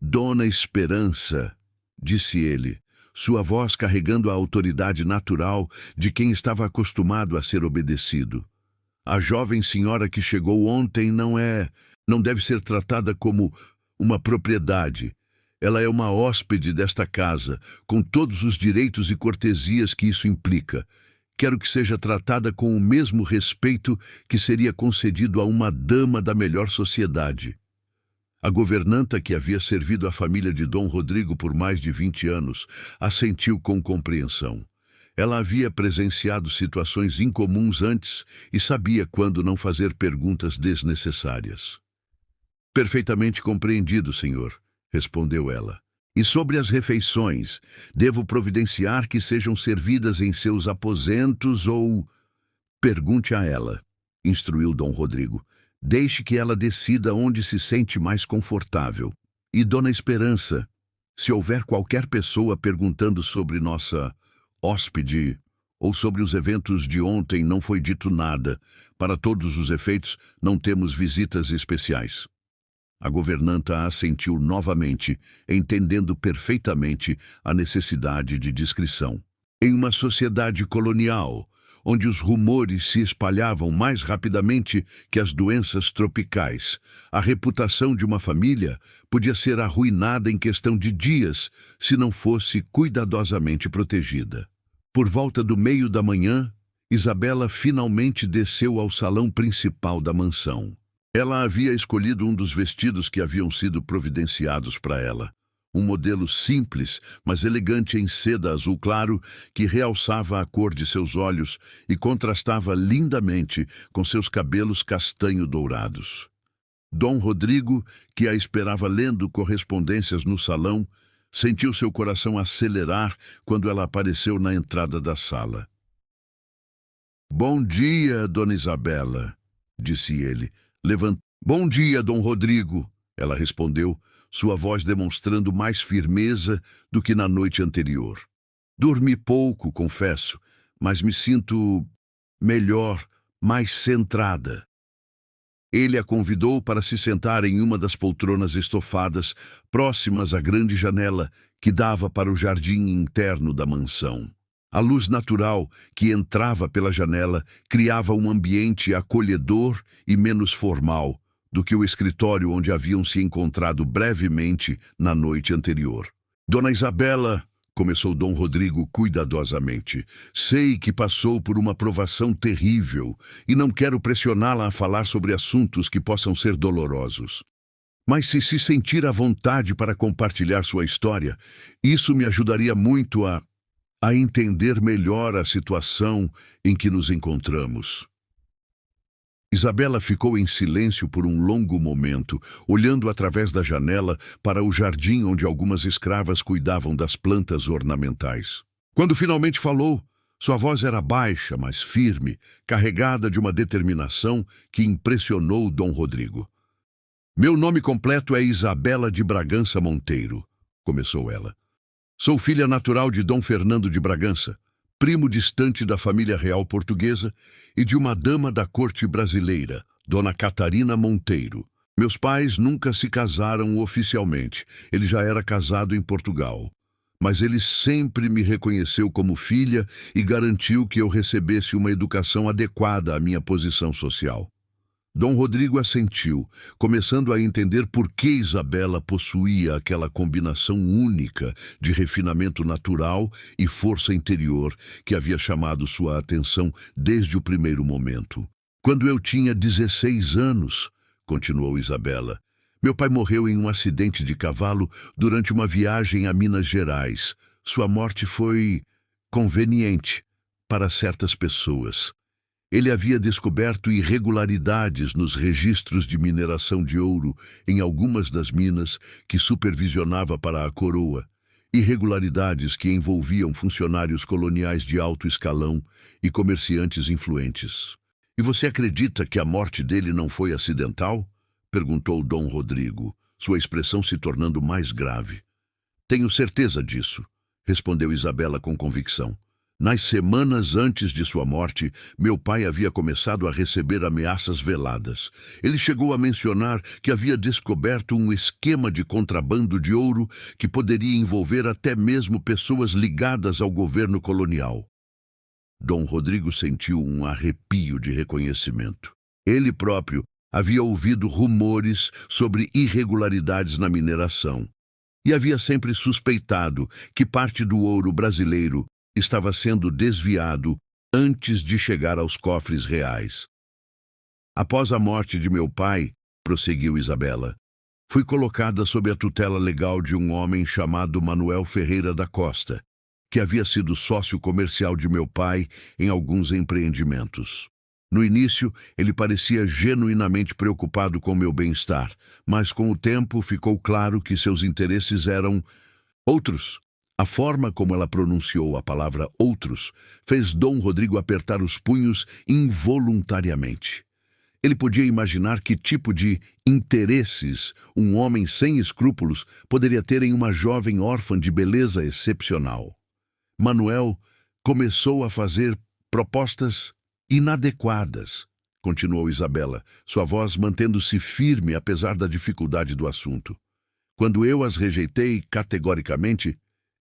Dona Esperança, disse ele, sua voz carregando a autoridade natural de quem estava acostumado a ser obedecido. A jovem senhora que chegou ontem não deve ser tratada como uma propriedade. Ela é uma hóspede desta casa, com todos os direitos e cortesias que isso implica. Quero que seja tratada com o mesmo respeito que seria concedido a uma dama da melhor sociedade. A governanta, que havia servido a família de Dom Rodrigo por mais de 20 anos, assentiu com compreensão. Ela havia presenciado situações incomuns antes e sabia quando não fazer perguntas desnecessárias. Perfeitamente compreendido, senhor, respondeu ela. E sobre as refeições, devo providenciar que sejam servidas em seus aposentos ou... Pergunte a ela, instruiu Dom Rodrigo. Deixe que ela decida onde se sente mais confortável. E Dona Esperança, se houver qualquer pessoa perguntando sobre nossa hóspede ou sobre os eventos de ontem, não foi dito nada. Para todos os efeitos, não temos visitas especiais. A governanta assentiu novamente, entendendo perfeitamente a necessidade de discrição. Em uma sociedade colonial, onde os rumores se espalhavam mais rapidamente que as doenças tropicais, a reputação de uma família podia ser arruinada em questão de dias se não fosse cuidadosamente protegida. Por volta do meio da manhã, Isabela finalmente desceu ao salão principal da mansão. Ela havia escolhido um dos vestidos que haviam sido providenciados para ela. Um modelo simples, mas elegante em seda azul claro, que realçava a cor de seus olhos e contrastava lindamente com seus cabelos castanho-dourados. Dom Rodrigo, que a esperava lendo correspondências no salão, sentiu seu coração acelerar quando ela apareceu na entrada da sala. "Bom dia, Dona Isabela", disse ele. "Bom dia, Dom Rodrigo", ela respondeu, sua voz demonstrando mais firmeza do que na noite anterior. "Dormi pouco, confesso, mas me sinto melhor, mais centrada." Ele a convidou para se sentar em uma das poltronas estofadas, próximas à grande janela que dava para o jardim interno da mansão. A luz natural que entrava pela janela criava um ambiente acolhedor e menos formal do que o escritório onde haviam se encontrado brevemente na noite anterior. "Dona Isabela", começou Dom Rodrigo cuidadosamente, "sei que passou por uma provação terrível e não quero pressioná-la a falar sobre assuntos que possam ser dolorosos. Mas se sentir à vontade para compartilhar sua história, isso me ajudaria muito a entender melhor a situação em que nos encontramos." Isabela ficou em silêncio por um longo momento, olhando através da janela para o jardim onde algumas escravas cuidavam das plantas ornamentais. Quando finalmente falou, sua voz era baixa, mas firme, carregada de uma determinação que impressionou Dom Rodrigo. "Meu nome completo é Isabela de Bragança Monteiro", começou ela. "Sou filha natural de Dom Fernando de Bragança, primo distante da família real portuguesa e de uma dama da corte brasileira, Dona Catarina Monteiro. Meus pais nunca se casaram oficialmente, ele já era casado em Portugal. Mas ele sempre me reconheceu como filha e garantiu que eu recebesse uma educação adequada à minha posição social." Dom Rodrigo assentiu, começando a entender por que Isabela possuía aquela combinação única de refinamento natural e força interior que havia chamado sua atenção desde o primeiro momento. "Quando eu tinha 16 anos", continuou Isabela, "meu pai morreu em um acidente de cavalo durante uma viagem a Minas Gerais. Sua morte foi conveniente para certas pessoas. Ele havia descoberto irregularidades nos registros de mineração de ouro em algumas das minas que supervisionava para a coroa, irregularidades que envolviam funcionários coloniais de alto escalão e comerciantes influentes. "E você acredita que a morte dele não foi acidental?" perguntou Dom Rodrigo, sua expressão se tornando mais grave. "Tenho certeza disso", respondeu Isabela com convicção. "Nas semanas antes de sua morte, meu pai havia começado a receber ameaças veladas. Ele chegou a mencionar que havia descoberto um esquema de contrabando de ouro que poderia envolver até mesmo pessoas ligadas ao governo colonial." Dom Rodrigo sentiu um arrepio de reconhecimento. Ele próprio havia ouvido rumores sobre irregularidades na mineração e havia sempre suspeitado que parte do ouro brasileiro estava sendo desviado antes de chegar aos cofres reais. "Após a morte de meu pai", prosseguiu Isabela, "fui colocada sob a tutela legal de um homem chamado Manuel Ferreira da Costa, que havia sido sócio comercial de meu pai em alguns empreendimentos. No início, ele parecia genuinamente preocupado com meu bem-estar, mas com o tempo ficou claro que seus interesses eram outros." A forma como ela pronunciou a palavra "outros" fez Dom Rodrigo apertar os punhos involuntariamente. Ele podia imaginar que tipo de interesses um homem sem escrúpulos poderia ter em uma jovem órfã de beleza excepcional. Manuel começou a fazer propostas inadequadas continuou Isabela, sua voz mantendo-se firme apesar da dificuldade do assunto. Quando eu as rejeitei categoricamente,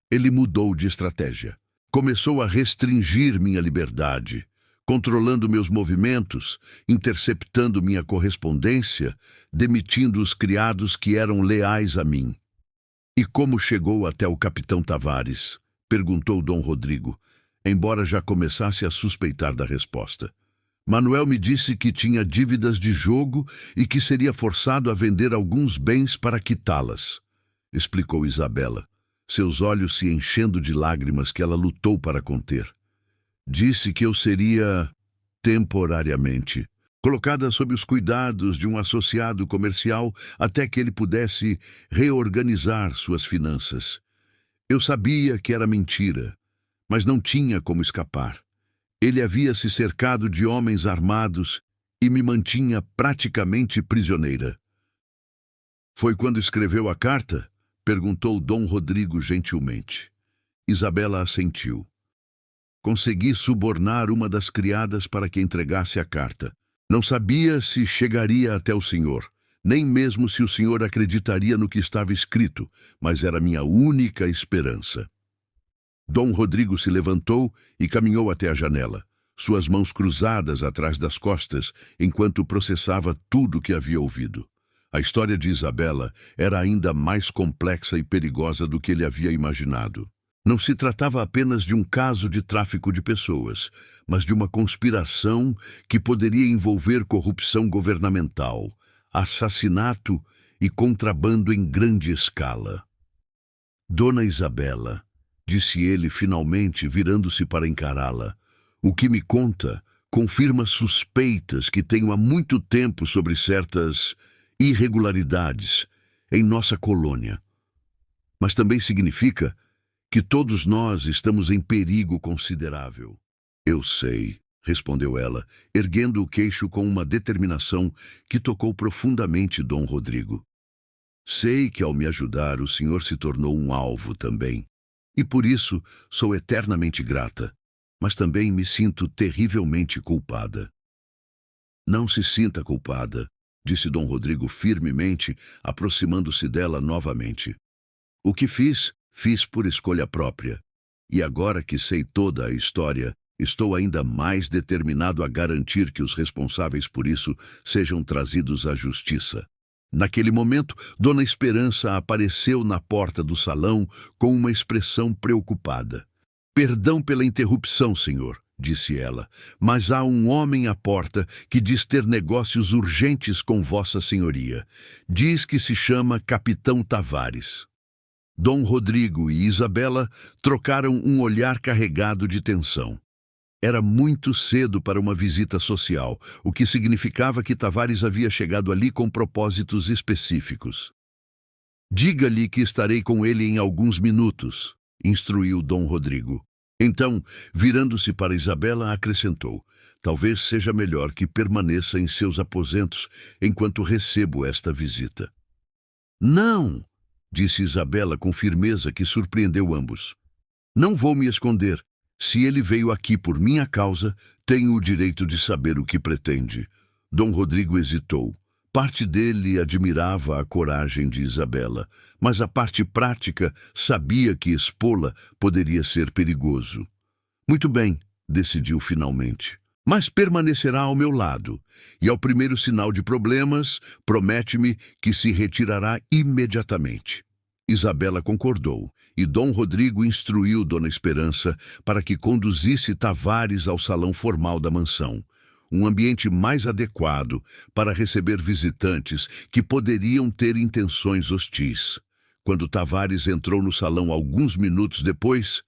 ele mudou de estratégia. Começou a restringir minha liberdade, controlando meus movimentos, interceptando minha correspondência, demitindo os criados que eram leais a mim. E como chegou até o capitão Tavares? Perguntou Dom Rodrigo, embora já começasse a suspeitar da resposta. Manuel me disse que tinha dívidas de jogo e que seria forçado a vender alguns bens para quitá-las, explicou Isabela, seus olhos se enchendo de lágrimas que ela lutou para conter. Disse que eu seria, temporariamente, colocada sob os cuidados de um associado comercial até que ele pudesse reorganizar suas finanças. Eu sabia que era mentira, mas não tinha como escapar. Ele havia se cercado de homens armados e me mantinha praticamente prisioneira. Foi quando escreveu a carta? Perguntou Dom Rodrigo gentilmente. Isabela assentiu. Consegui subornar uma das criadas para que entregasse a carta. Não sabia se chegaria até o senhor, nem mesmo se o senhor acreditaria no que estava escrito, mas era minha única esperança. Dom Rodrigo se levantou e caminhou até a janela, suas mãos cruzadas atrás das costas, enquanto processava tudo o que havia ouvido. A história de Isabela era ainda mais complexa e perigosa do que ele havia imaginado. Não se tratava apenas de um caso de tráfico de pessoas, mas de uma conspiração que poderia envolver corrupção governamental, assassinato e contrabando em grande escala. Dona Isabela, disse ele finalmente, virando-se para encará-la, o que me conta confirma suspeitas que tenho há muito tempo sobre certas irregularidades em nossa colônia. Mas também significa que todos nós estamos em perigo considerável. Eu sei, respondeu ela, erguendo o queixo com uma determinação que tocou profundamente Dom Rodrigo. Sei que ao me ajudar o senhor se tornou um alvo também, e por isso sou eternamente grata, mas também me sinto terrivelmente culpada. Não se sinta culpada, disse Dom Rodrigo firmemente, aproximando-se dela novamente. O que fiz por escolha própria, e agora que sei toda a história, estou ainda mais determinado a garantir que os responsáveis por isso sejam trazidos à justiça. Naquele momento, Dona Esperança apareceu na porta do salão com uma expressão preocupada. Perdão pela interrupção, senhor, disse ela, mas há um homem à porta que diz ter negócios urgentes com Vossa Senhoria. Diz que se chama Capitão Tavares. Dom Rodrigo e Isabela trocaram um olhar carregado de tensão. Era muito cedo para uma visita social, o que significava que Tavares havia chegado ali com propósitos específicos. Diga-lhe que estarei com ele em alguns minutos, instruiu Dom Rodrigo. Então, virando-se para Isabela, acrescentou, talvez seja melhor que permaneça em seus aposentos enquanto recebo esta visita. Não! Disse Isabela com firmeza que surpreendeu ambos. Não vou me esconder. Se ele veio aqui por minha causa, tenho o direito de saber o que pretende. Dom Rodrigo hesitou. Parte dele admirava a coragem de Isabela, mas a parte prática sabia que expô-la poderia ser perigoso. Muito bem, decidiu finalmente. Mas permanecerá ao meu lado, e ao primeiro sinal de problemas, promete-me que se retirará imediatamente. Isabela concordou, e Dom Rodrigo instruiu Dona Esperança para que conduzisse Tavares ao salão formal da mansão, um ambiente mais adequado para receber visitantes que poderiam ter intenções hostis. Quando Tavares entrou no salão alguns minutos depois,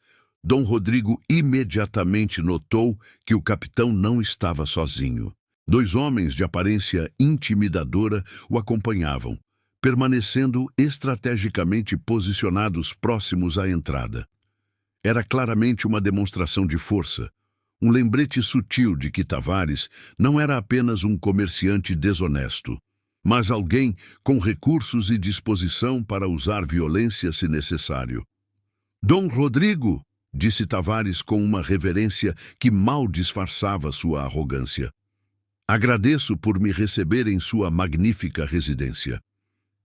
Dom Rodrigo imediatamente notou que o capitão não estava sozinho. 2 homens de aparência intimidadora o acompanhavam, permanecendo estrategicamente posicionados próximos à entrada. Era claramente uma demonstração de força, um lembrete sutil de que Tavares não era apenas um comerciante desonesto, mas alguém com recursos e disposição para usar violência se necessário. Dom Rodrigo, disse Tavares com uma reverência que mal disfarçava sua arrogância. Agradeço por me receber em sua magnífica residência.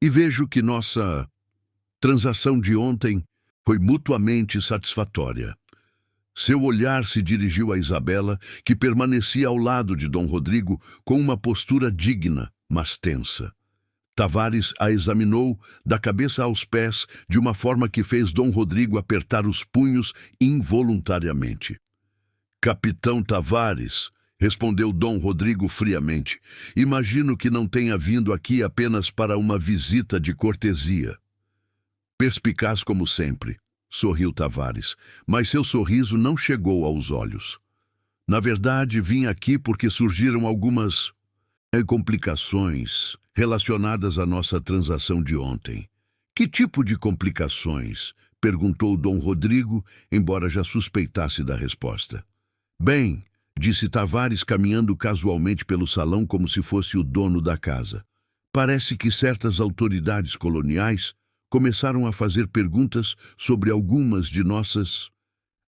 E vejo que nossa transação de ontem foi mutuamente satisfatória. Seu olhar se dirigiu a Isabela, que permanecia ao lado de Dom Rodrigo com uma postura digna, mas tensa. Tavares a examinou da cabeça aos pés de uma forma que fez Dom Rodrigo apertar os punhos involuntariamente. Capitão Tavares, respondeu Dom Rodrigo friamente, imagino que não tenha vindo aqui apenas para uma visita de cortesia. Perspicaz como sempre, sorriu Tavares, mas seu sorriso não chegou aos olhos. Na verdade, vim aqui porque surgiram algumas complicações relacionadas à nossa transação de ontem. Que tipo de complicações? Perguntou Dom Rodrigo, embora já suspeitasse da resposta. Bem, disse Tavares caminhando casualmente pelo salão como se fosse o dono da casa. Parece que certas autoridades coloniais começaram a fazer perguntas sobre algumas de nossas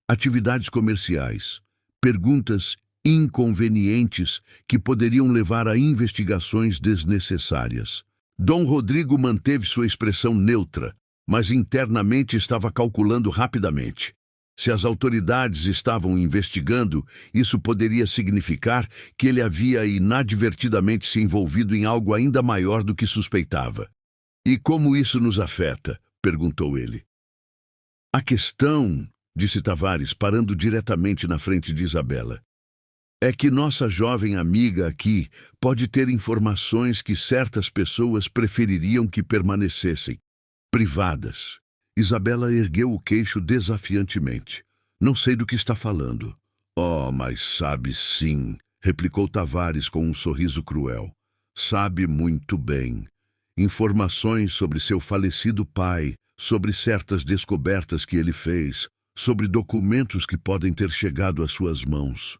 atividades comerciais. Perguntas inconvenientes que poderiam levar a investigações desnecessárias. Dom Rodrigo manteve sua expressão neutra, mas internamente estava calculando rapidamente. Se as autoridades estavam investigando, isso poderia significar que ele havia inadvertidamente se envolvido em algo ainda maior do que suspeitava. E como isso nos afeta? Perguntou ele. A questão, disse Tavares, parando diretamente na frente de Isabela, é que nossa jovem amiga aqui pode ter informações que certas pessoas prefeririam que permanecessem privadas. Isabela ergueu o queixo desafiantemente. Não sei do que está falando. Oh, mas sabe sim, replicou Tavares com um sorriso cruel. Sabe muito bem. Informações sobre seu falecido pai, sobre certas descobertas que ele fez, sobre documentos que podem ter chegado às suas mãos.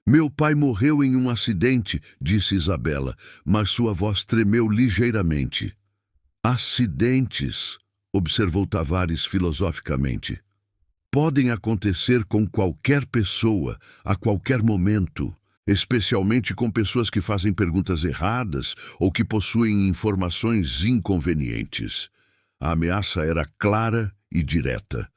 Meu pai morreu em um acidente, disse Isabela, mas sua voz tremeu ligeiramente. Acidentes, observou Tavares filosoficamente. Podem acontecer com qualquer pessoa, a qualquer momento, especialmente com pessoas que fazem perguntas erradas ou que possuem informações inconvenientes. A ameaça era clara e direta.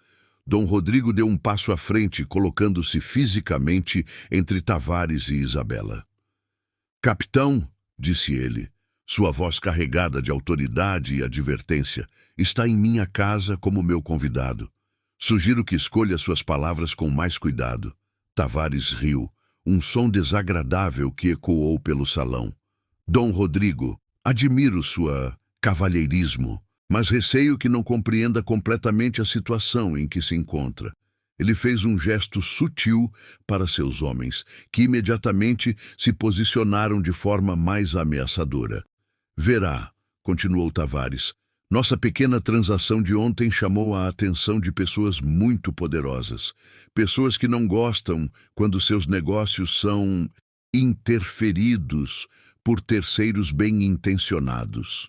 Dom Rodrigo deu um passo à frente, colocando-se fisicamente entre Tavares e Isabela. Capitão, disse ele, sua voz carregada de autoridade e advertência, está em minha casa como meu convidado. Sugiro que escolha suas palavras com mais cuidado. Tavares riu, um som desagradável que ecoou pelo salão. Dom Rodrigo, admiro sua cavalheirismo, mas receio que não compreenda completamente a situação em que se encontra. Ele fez um gesto sutil para seus homens, que imediatamente se posicionaram de forma mais ameaçadora. Verá, continuou Tavares, nossa pequena transação de ontem chamou a atenção de pessoas muito poderosas. Pessoas que não gostam quando seus negócios são interferidos por terceiros bem-intencionados.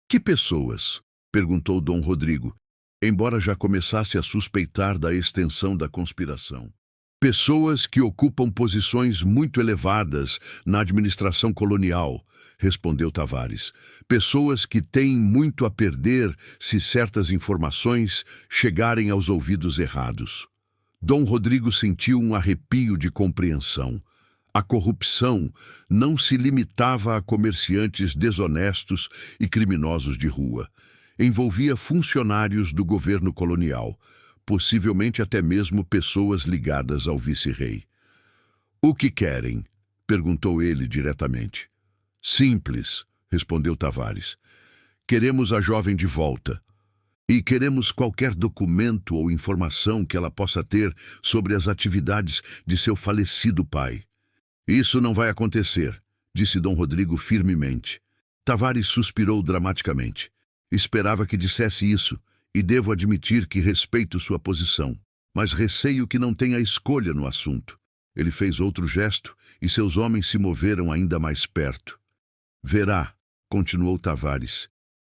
Que pessoas? Perguntou Dom Rodrigo, embora já começasse a suspeitar da extensão da conspiração. Pessoas que ocupam posições muito elevadas na administração colonial, respondeu Tavares. Pessoas que têm muito a perder se certas informações chegarem aos ouvidos errados. Dom Rodrigo sentiu um arrepio de compreensão. A corrupção não se limitava a comerciantes desonestos e criminosos de rua. Envolvia funcionários do governo colonial, possivelmente até mesmo pessoas ligadas ao vice-rei. O que querem? Perguntou ele diretamente. Simples, respondeu Tavares. Queremos a jovem de volta. E queremos qualquer documento ou informação que ela possa ter sobre as atividades de seu falecido pai. Isso não vai acontecer, disse Dom Rodrigo firmemente. Tavares suspirou dramaticamente. Esperava que dissesse isso, e devo admitir que respeito sua posição, mas receio que não tenha escolha no assunto. Ele fez outro gesto, e seus homens se moveram ainda mais perto. Verá, continuou Tavares,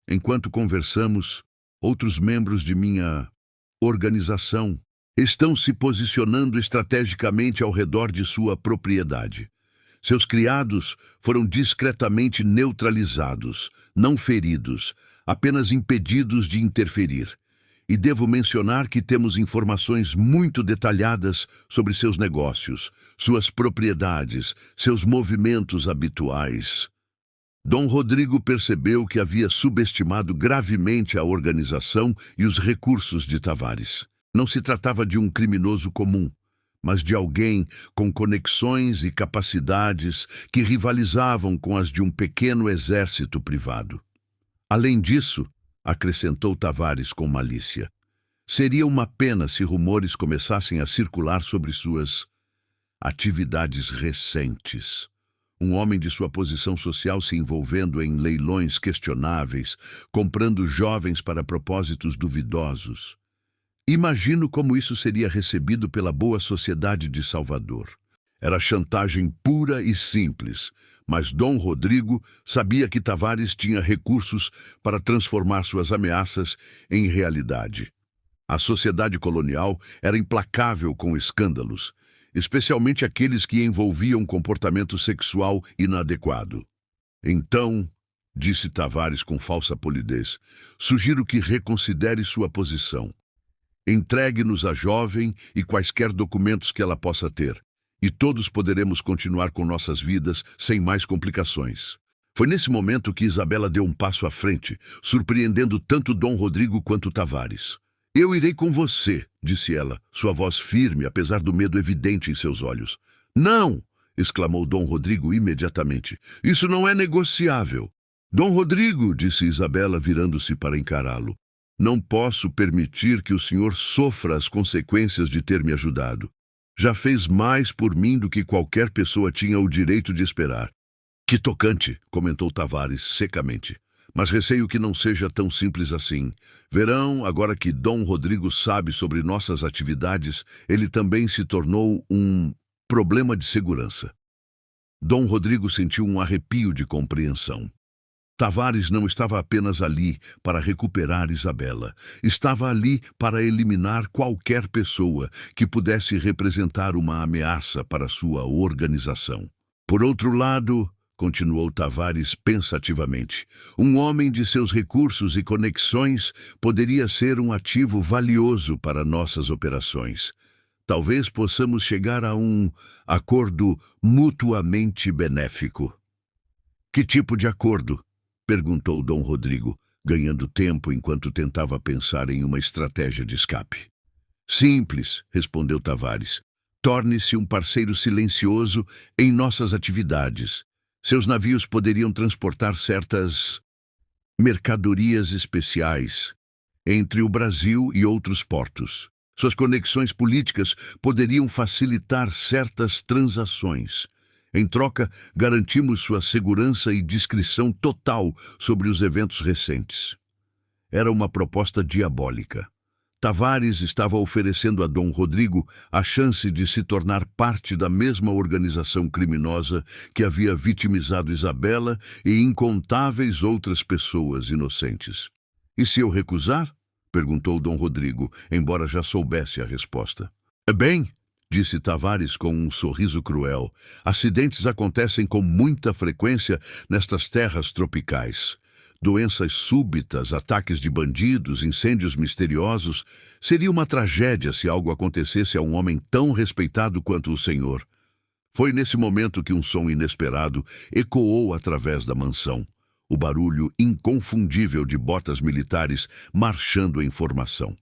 enquanto conversamos, outros membros de minha organização estão se posicionando estrategicamente ao redor de sua propriedade. Seus criados foram discretamente neutralizados, não feridos, apenas impedidos de interferir. E devo mencionar que temos informações muito detalhadas sobre seus negócios, suas propriedades, seus movimentos habituais. Dom Rodrigo percebeu que havia subestimado gravemente a organização e os recursos de Tavares. Não se tratava de um criminoso comum, mas de alguém com conexões e capacidades que rivalizavam com as de um pequeno exército privado. Além disso, acrescentou Tavares com malícia, seria uma pena se rumores começassem a circular sobre suas atividades recentes. Um homem de sua posição social se envolvendo em leilões questionáveis, comprando jovens para propósitos duvidosos. Imagino como isso seria recebido pela boa sociedade de Salvador. Era chantagem pura e simples, mas Dom Rodrigo sabia que Tavares tinha recursos para transformar suas ameaças em realidade. A sociedade colonial era implacável com escândalos, especialmente aqueles que envolviam comportamento sexual inadequado. Então, disse Tavares com falsa polidez, sugiro que reconsidere sua posição. Entregue-nos a jovem e quaisquer documentos que ela possa ter, e todos poderemos continuar com nossas vidas sem mais complicações. Foi nesse momento que Isabela deu um passo à frente, surpreendendo tanto Dom Rodrigo quanto Tavares. Eu irei com você, disse ela, sua voz firme, apesar do medo evidente em seus olhos. Não! Exclamou Dom Rodrigo imediatamente. Isso não é negociável. Dom Rodrigo, disse Isabela, virando-se para encará-lo. Não posso permitir que o senhor sofra as consequências de ter me ajudado. Já fez mais por mim do que qualquer pessoa tinha o direito de esperar. Que tocante, comentou Tavares secamente. Mas receio que não seja tão simples assim. Verão, agora que Dom Rodrigo sabe sobre nossas atividades, ele também se tornou um problema de segurança. Dom Rodrigo sentiu um arrepio de compreensão. Tavares não estava apenas ali para recuperar Isabela. Estava ali para eliminar qualquer pessoa que pudesse representar uma ameaça para sua organização. Por outro lado, continuou Tavares pensativamente, um homem de seus recursos e conexões poderia ser um ativo valioso para nossas operações. Talvez possamos chegar a um acordo mutuamente benéfico. Que tipo de acordo? Perguntou Dom Rodrigo, ganhando tempo enquanto tentava pensar em uma estratégia de escape. Simples, respondeu Tavares. Torne-se um parceiro silencioso em nossas atividades. Seus navios poderiam transportar certas mercadorias especiais entre o Brasil e outros portos. Suas conexões políticas poderiam facilitar certas transações. Em troca, garantimos sua segurança e discrição total sobre os eventos recentes. Era uma proposta diabólica. Tavares estava oferecendo a Dom Rodrigo a chance de se tornar parte da mesma organização criminosa que havia vitimizado Isabela e incontáveis outras pessoas inocentes. E se eu recusar? Perguntou Dom Rodrigo, embora já soubesse a resposta. Bem, disse Tavares com um sorriso cruel, acidentes acontecem com muita frequência nestas terras tropicais. Doenças súbitas, ataques de bandidos, incêndios misteriosos. Seria uma tragédia se algo acontecesse a um homem tão respeitado quanto o senhor. Foi nesse momento que um som inesperado ecoou através da mansão. O barulho inconfundível de botas militares marchando em formação.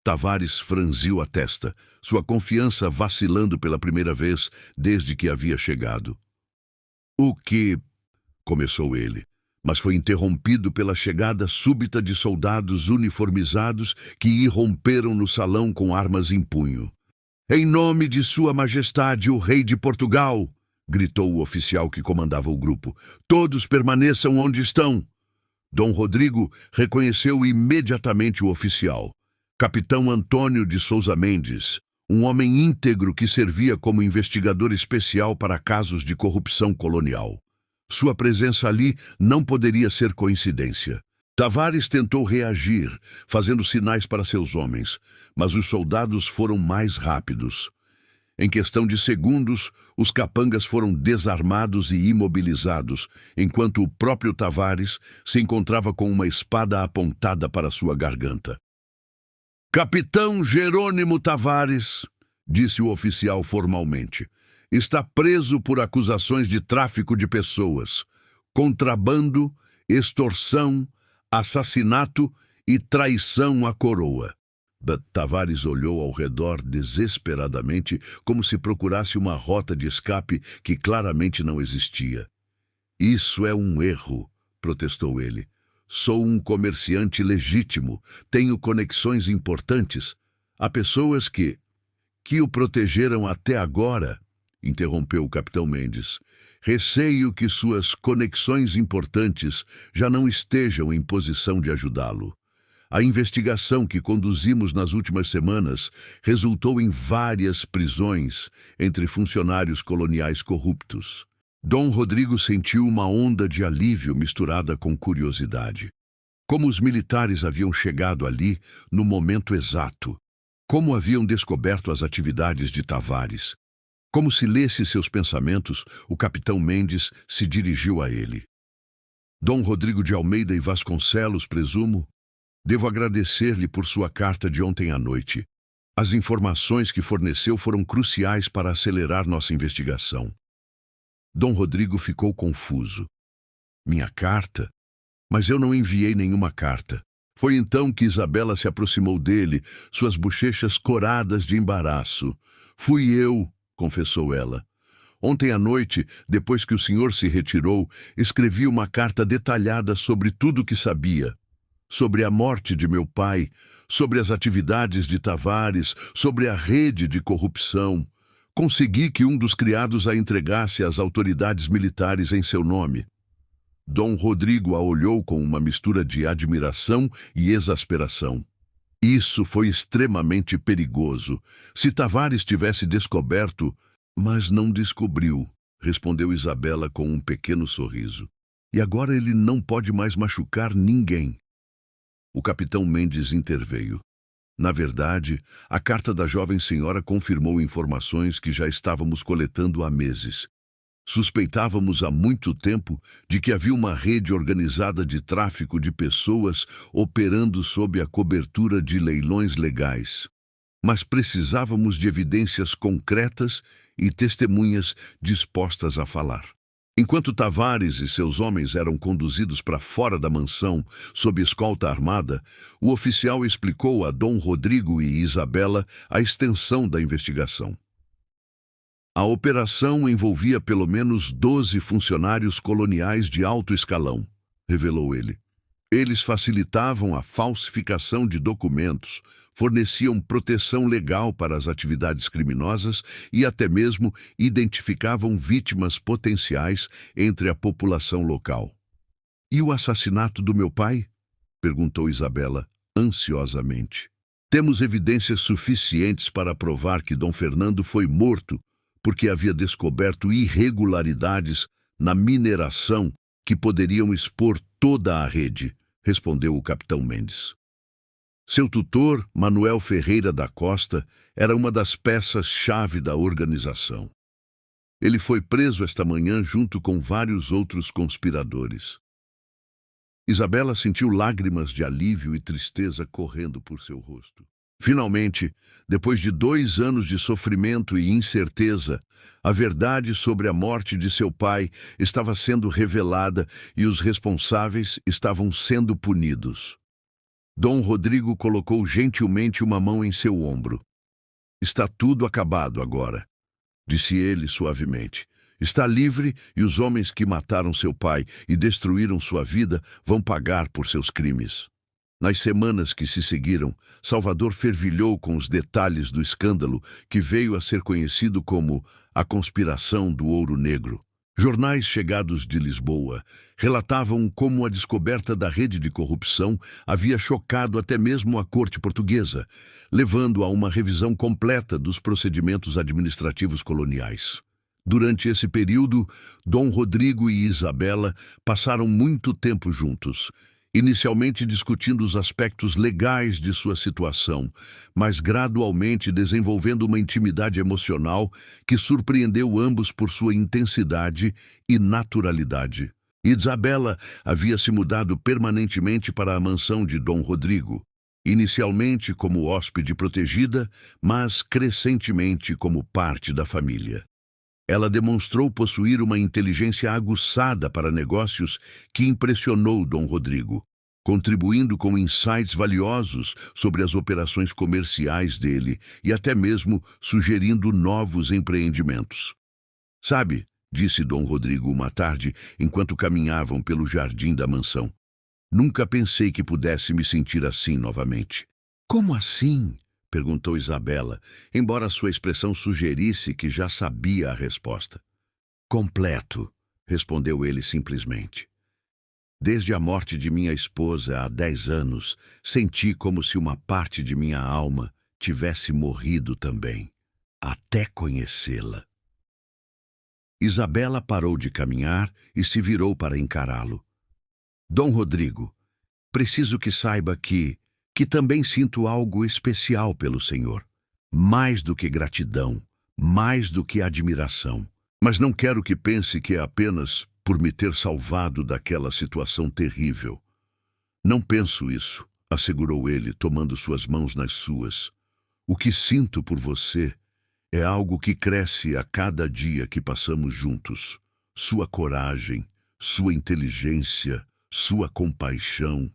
Tavares franziu a testa, sua confiança vacilando pela primeira vez desde que havia chegado. "O que?" começou ele, mas foi interrompido pela chegada súbita de soldados uniformizados que irromperam no salão com armas em punho. "Em nome de Sua Majestade, o Rei de Portugal!" gritou o oficial que comandava o grupo. "Todos permaneçam onde estão!" Dom Rodrigo reconheceu imediatamente o oficial. Capitão Antônio de Sousa Mendes, um homem íntegro que servia como investigador especial para casos de corrupção colonial. Sua presença ali não poderia ser coincidência. Tavares tentou reagir, fazendo sinais para seus homens, mas os soldados foram mais rápidos. Em questão de segundos, os capangas foram desarmados e imobilizados, enquanto o próprio Tavares se encontrava com uma espada apontada para sua garganta. "Capitão Jerônimo Tavares", disse o oficial formalmente, "está preso por acusações de tráfico de pessoas, contrabando, extorsão, assassinato e traição à coroa." Tavares olhou ao redor desesperadamente, como se procurasse uma rota de escape que claramente não existia. "Isso é um erro", protestou ele. "Sou um comerciante legítimo, tenho conexões importantes. Há pessoas que o protegeram até agora", interrompeu o capitão Mendes. "Receio que suas conexões importantes já não estejam em posição de ajudá-lo. A investigação que conduzimos nas últimas semanas resultou em várias prisões entre funcionários coloniais corruptos." Dom Rodrigo sentiu uma onda de alívio misturada com curiosidade. Como os militares haviam chegado ali no momento exato? Como haviam descoberto as atividades de Tavares? Como se lesse seus pensamentos, o capitão Mendes se dirigiu a ele. "Dom Rodrigo de Almeida e Vasconcelos, presumo? Devo agradecer-lhe por sua carta de ontem à noite. As informações que forneceu foram cruciais para acelerar nossa investigação." Dom Rodrigo ficou confuso. "Minha carta? Mas eu não enviei nenhuma carta." Foi então que Isabela se aproximou dele, suas bochechas coradas de embaraço. "Fui eu", confessou ela. "Ontem à noite, depois que o senhor se retirou, escrevi uma carta detalhada sobre tudo o que sabia. Sobre a morte de meu pai, sobre as atividades de Tavares, sobre a rede de corrupção. Consegui que um dos criados a entregasse às autoridades militares em seu nome." Dom Rodrigo a olhou com uma mistura de admiração e exasperação. "Isso foi extremamente perigoso. Se Tavares tivesse descoberto..." "Mas não descobriu", respondeu Isabela com um pequeno sorriso. "E agora ele não pode mais machucar ninguém." O capitão Mendes interveio. "Na verdade, a carta da jovem senhora confirmou informações que já estávamos coletando há meses. Suspeitávamos há muito tempo de que havia uma rede organizada de tráfico de pessoas operando sob a cobertura de leilões legais. Mas precisávamos de evidências concretas e testemunhas dispostas a falar. Enquanto Tavares e seus homens eram conduzidos para fora da mansão sob escolta armada, o oficial explicou a Dom Rodrigo e Isabela a extensão da investigação. A operação envolvia pelo menos 12 funcionários coloniais de alto escalão, revelou ele. Eles facilitavam a falsificação de documentos, forneciam proteção legal para as atividades criminosas e até mesmo identificavam vítimas potenciais entre a população local. "E o assassinato do meu pai?" perguntou Isabela, ansiosamente. "Temos evidências suficientes para provar que Dom Fernando foi morto porque havia descoberto irregularidades na mineração que poderiam expor toda a rede", respondeu o capitão Mendes. Seu tutor, Manuel Ferreira da Costa, era uma das peças-chave da organização. Ele foi preso esta manhã junto com vários outros conspiradores. Isabela sentiu lágrimas de alívio e tristeza correndo por seu rosto. Finalmente, depois de 2 anos de sofrimento e incerteza, a verdade sobre a morte de seu pai estava sendo revelada e os responsáveis estavam sendo punidos. Dom Rodrigo colocou gentilmente uma mão em seu ombro. "Está tudo acabado agora", disse ele suavemente. "Está livre e os homens que mataram seu pai e destruíram sua vida vão pagar por seus crimes." Nas semanas que se seguiram, Salvador fervilhou com os detalhes do escândalo que veio a ser conhecido como a Conspiração do Ouro Negro. Jornais chegados de Lisboa relatavam como a descoberta da rede de corrupção havia chocado até mesmo a corte portuguesa, levando a uma revisão completa dos procedimentos administrativos coloniais. Durante esse período, Dom Rodrigo e Isabela passaram muito tempo juntos, inicialmente discutindo os aspectos legais de sua situação, mas gradualmente desenvolvendo uma intimidade emocional que surpreendeu ambos por sua intensidade e naturalidade. Isabela havia se mudado permanentemente para a mansão de Dom Rodrigo, inicialmente como hóspede protegida, mas crescentemente como parte da família. Ela demonstrou possuir uma inteligência aguçada para negócios que impressionou Dom Rodrigo, contribuindo com insights valiosos sobre as operações comerciais dele e até mesmo sugerindo novos empreendimentos. "Sabe", disse Dom Rodrigo uma tarde, enquanto caminhavam pelo jardim da mansão, "nunca pensei que pudesse me sentir assim novamente." "Como assim?" perguntou Isabela, embora sua expressão sugerisse que já sabia a resposta. "Completo", respondeu ele simplesmente. "Desde a morte de minha esposa há 10 anos, senti como se uma parte de minha alma tivesse morrido também, até conhecê-la." Isabela parou de caminhar e se virou para encará-lo. "Dom Rodrigo, preciso que saiba que também sinto algo especial pelo Senhor. Mais do que gratidão, mais do que admiração. Mas não quero que pense que é apenas por me ter salvado daquela situação terrível." "Não penso isso", assegurou ele, tomando suas mãos nas suas. "O que sinto por você é algo que cresce a cada dia que passamos juntos. Sua coragem, sua inteligência, sua compaixão.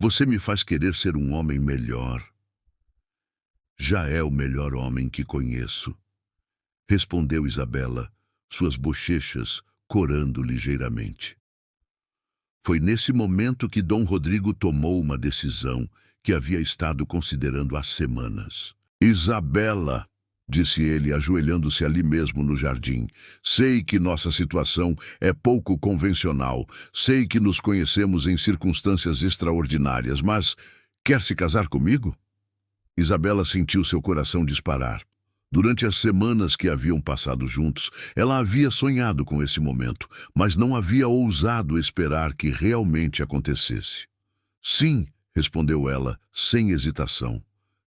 Você me faz querer ser um homem melhor." "Já é o melhor homem que conheço", respondeu Isabela, suas bochechas corando ligeiramente. Foi nesse momento que Dom Rodrigo tomou uma decisão que havia estado considerando há semanas. "Isabela", disse ele, ajoelhando-se ali mesmo no jardim, "sei que nossa situação é pouco convencional, sei que nos conhecemos em circunstâncias extraordinárias, mas quer se casar comigo?" Isabela sentiu seu coração disparar. Durante as semanas que haviam passado juntos, ela havia sonhado com esse momento, mas não havia ousado esperar que realmente acontecesse. "Sim", respondeu ela, sem hesitação.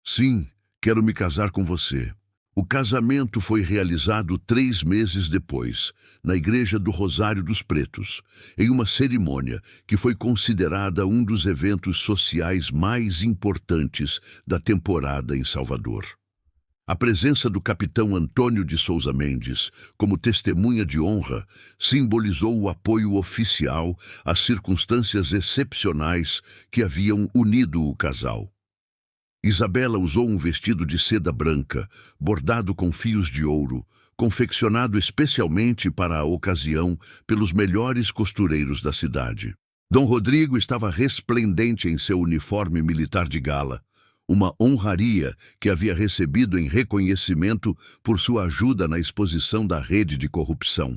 "Sim, quero me casar com você." O casamento foi realizado 3 meses depois, na Igreja do Rosário dos Pretos, em uma cerimônia que foi considerada um dos eventos sociais mais importantes da temporada em Salvador. A presença do capitão Antônio de Souza Mendes, como testemunha de honra, simbolizou o apoio oficial às circunstâncias excepcionais que haviam unido o casal. Isabela usou um vestido de seda branca, bordado com fios de ouro, confeccionado especialmente para a ocasião pelos melhores costureiros da cidade. Dom Rodrigo estava resplendente em seu uniforme militar de gala, uma honraria que havia recebido em reconhecimento por sua ajuda na exposição da rede de corrupção.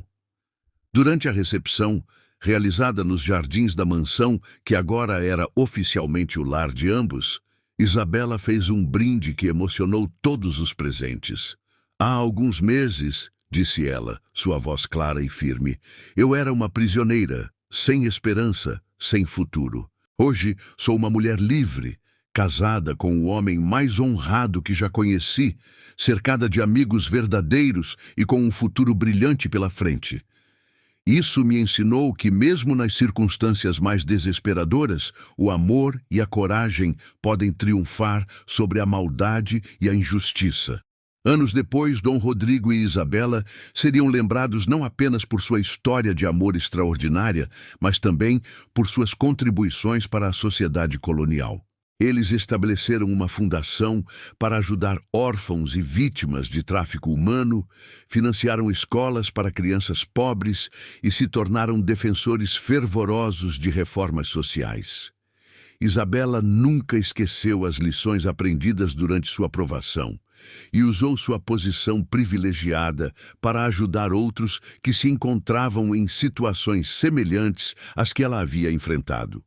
Durante a recepção, realizada nos jardins da mansão, que agora era oficialmente o lar de ambos, Isabela fez um brinde que emocionou todos os presentes. "Há alguns meses", disse ela, sua voz clara e firme, "eu era uma prisioneira, sem esperança, sem futuro. Hoje sou uma mulher livre, casada com o homem mais honrado que já conheci, cercada de amigos verdadeiros e com um futuro brilhante pela frente. Isso me ensinou que, mesmo nas circunstâncias mais desesperadoras, o amor e a coragem podem triunfar sobre a maldade e a injustiça." Anos depois, Dom Rodrigo e Isabela seriam lembrados não apenas por sua história de amor extraordinária, mas também por suas contribuições para a sociedade colonial. Eles estabeleceram uma fundação para ajudar órfãos e vítimas de tráfico humano, financiaram escolas para crianças pobres e se tornaram defensores fervorosos de reformas sociais. Isabela nunca esqueceu as lições aprendidas durante sua provação e usou sua posição privilegiada para ajudar outros que se encontravam em situações semelhantes às que ela havia enfrentado.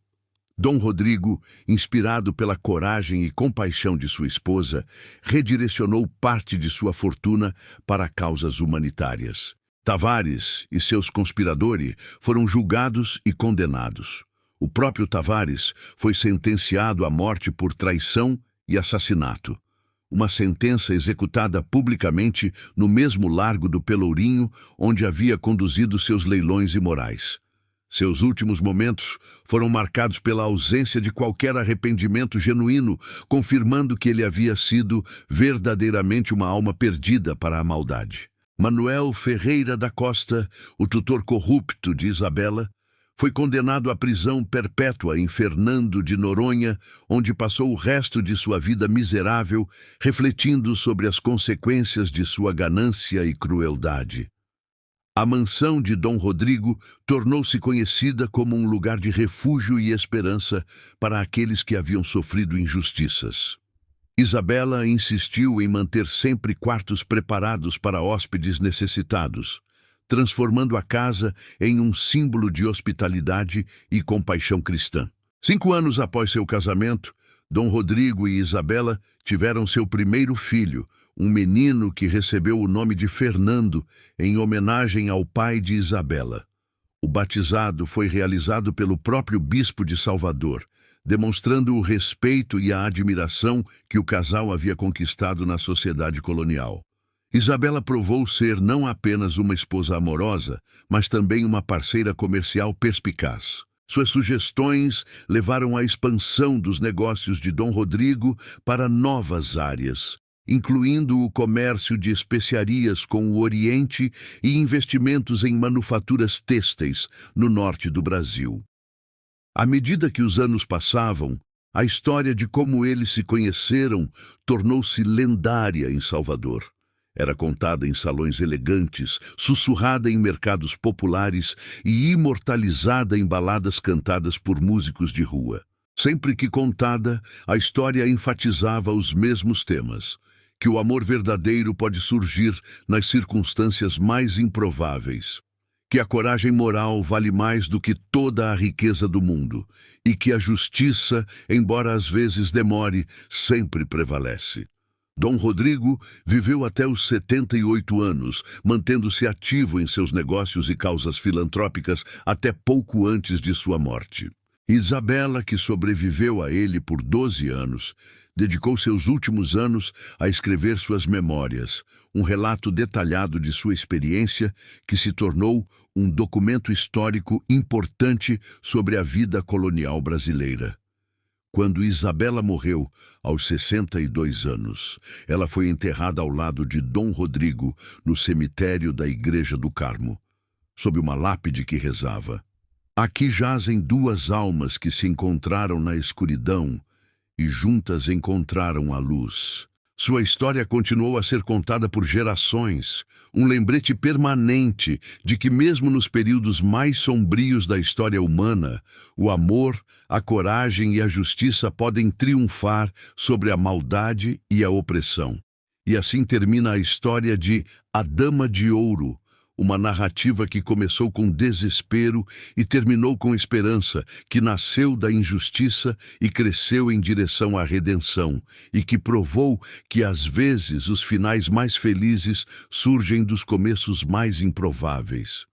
Dom Rodrigo, inspirado pela coragem e compaixão de sua esposa, redirecionou parte de sua fortuna para causas humanitárias. Tavares e seus conspiradores foram julgados e condenados. O próprio Tavares foi sentenciado à morte por traição e assassinato. Uma sentença executada publicamente no mesmo Largo do Pelourinho, onde havia conduzido seus leilões imorais. Seus últimos momentos foram marcados pela ausência de qualquer arrependimento genuíno, confirmando que ele havia sido verdadeiramente uma alma perdida para a maldade. Manuel Ferreira da Costa, o tutor corrupto de Isabela, foi condenado à prisão perpétua em Fernando de Noronha, onde passou o resto de sua vida miserável, refletindo sobre as consequências de sua ganância e crueldade. A mansão de Dom Rodrigo tornou-se conhecida como um lugar de refúgio e esperança para aqueles que haviam sofrido injustiças. Isabela insistiu em manter sempre quartos preparados para hóspedes necessitados, transformando a casa em um símbolo de hospitalidade e compaixão cristã. 5 anos após seu casamento, Dom Rodrigo e Isabela tiveram seu primeiro filho, um menino que recebeu o nome de Fernando, em homenagem ao pai de Isabela. O batizado foi realizado pelo próprio bispo de Salvador, demonstrando o respeito e a admiração que o casal havia conquistado na sociedade colonial. Isabela provou ser não apenas uma esposa amorosa, mas também uma parceira comercial perspicaz. Suas sugestões levaram à expansão dos negócios de Dom Rodrigo para novas áreas, incluindo o comércio de especiarias com o Oriente e investimentos em manufaturas têxteis no norte do Brasil. À medida que os anos passavam, a história de como eles se conheceram tornou-se lendária em Salvador. Era contada em salões elegantes, sussurrada em mercados populares e imortalizada em baladas cantadas por músicos de rua. Sempre que contada, a história enfatizava os mesmos temas: que o amor verdadeiro pode surgir nas circunstâncias mais improváveis, que a coragem moral vale mais do que toda a riqueza do mundo e que a justiça, embora às vezes demore, sempre prevalece. Dom Rodrigo viveu até os 78 anos, mantendo-se ativo em seus negócios e causas filantrópicas até pouco antes de sua morte. Isabela, que sobreviveu a ele por 12 anos, dedicou seus últimos anos a escrever suas memórias, um relato detalhado de sua experiência que se tornou um documento histórico importante sobre a vida colonial brasileira. Quando Isabela morreu, aos 62 anos, ela foi enterrada ao lado de Dom Rodrigo, no cemitério da Igreja do Carmo, sob uma lápide que rezava: "Aqui jazem 2 almas que se encontraram na escuridão e juntas encontraram a luz." Sua história continuou a ser contada por gerações, um lembrete permanente de que mesmo nos períodos mais sombrios da história humana, o amor, a coragem e a justiça podem triunfar sobre a maldade e a opressão. E assim termina a história de A Dama de Ouro, uma narrativa que começou com desespero e terminou com esperança, que nasceu da injustiça e cresceu em direção à redenção, e que provou que às vezes os finais mais felizes surgem dos começos mais improváveis.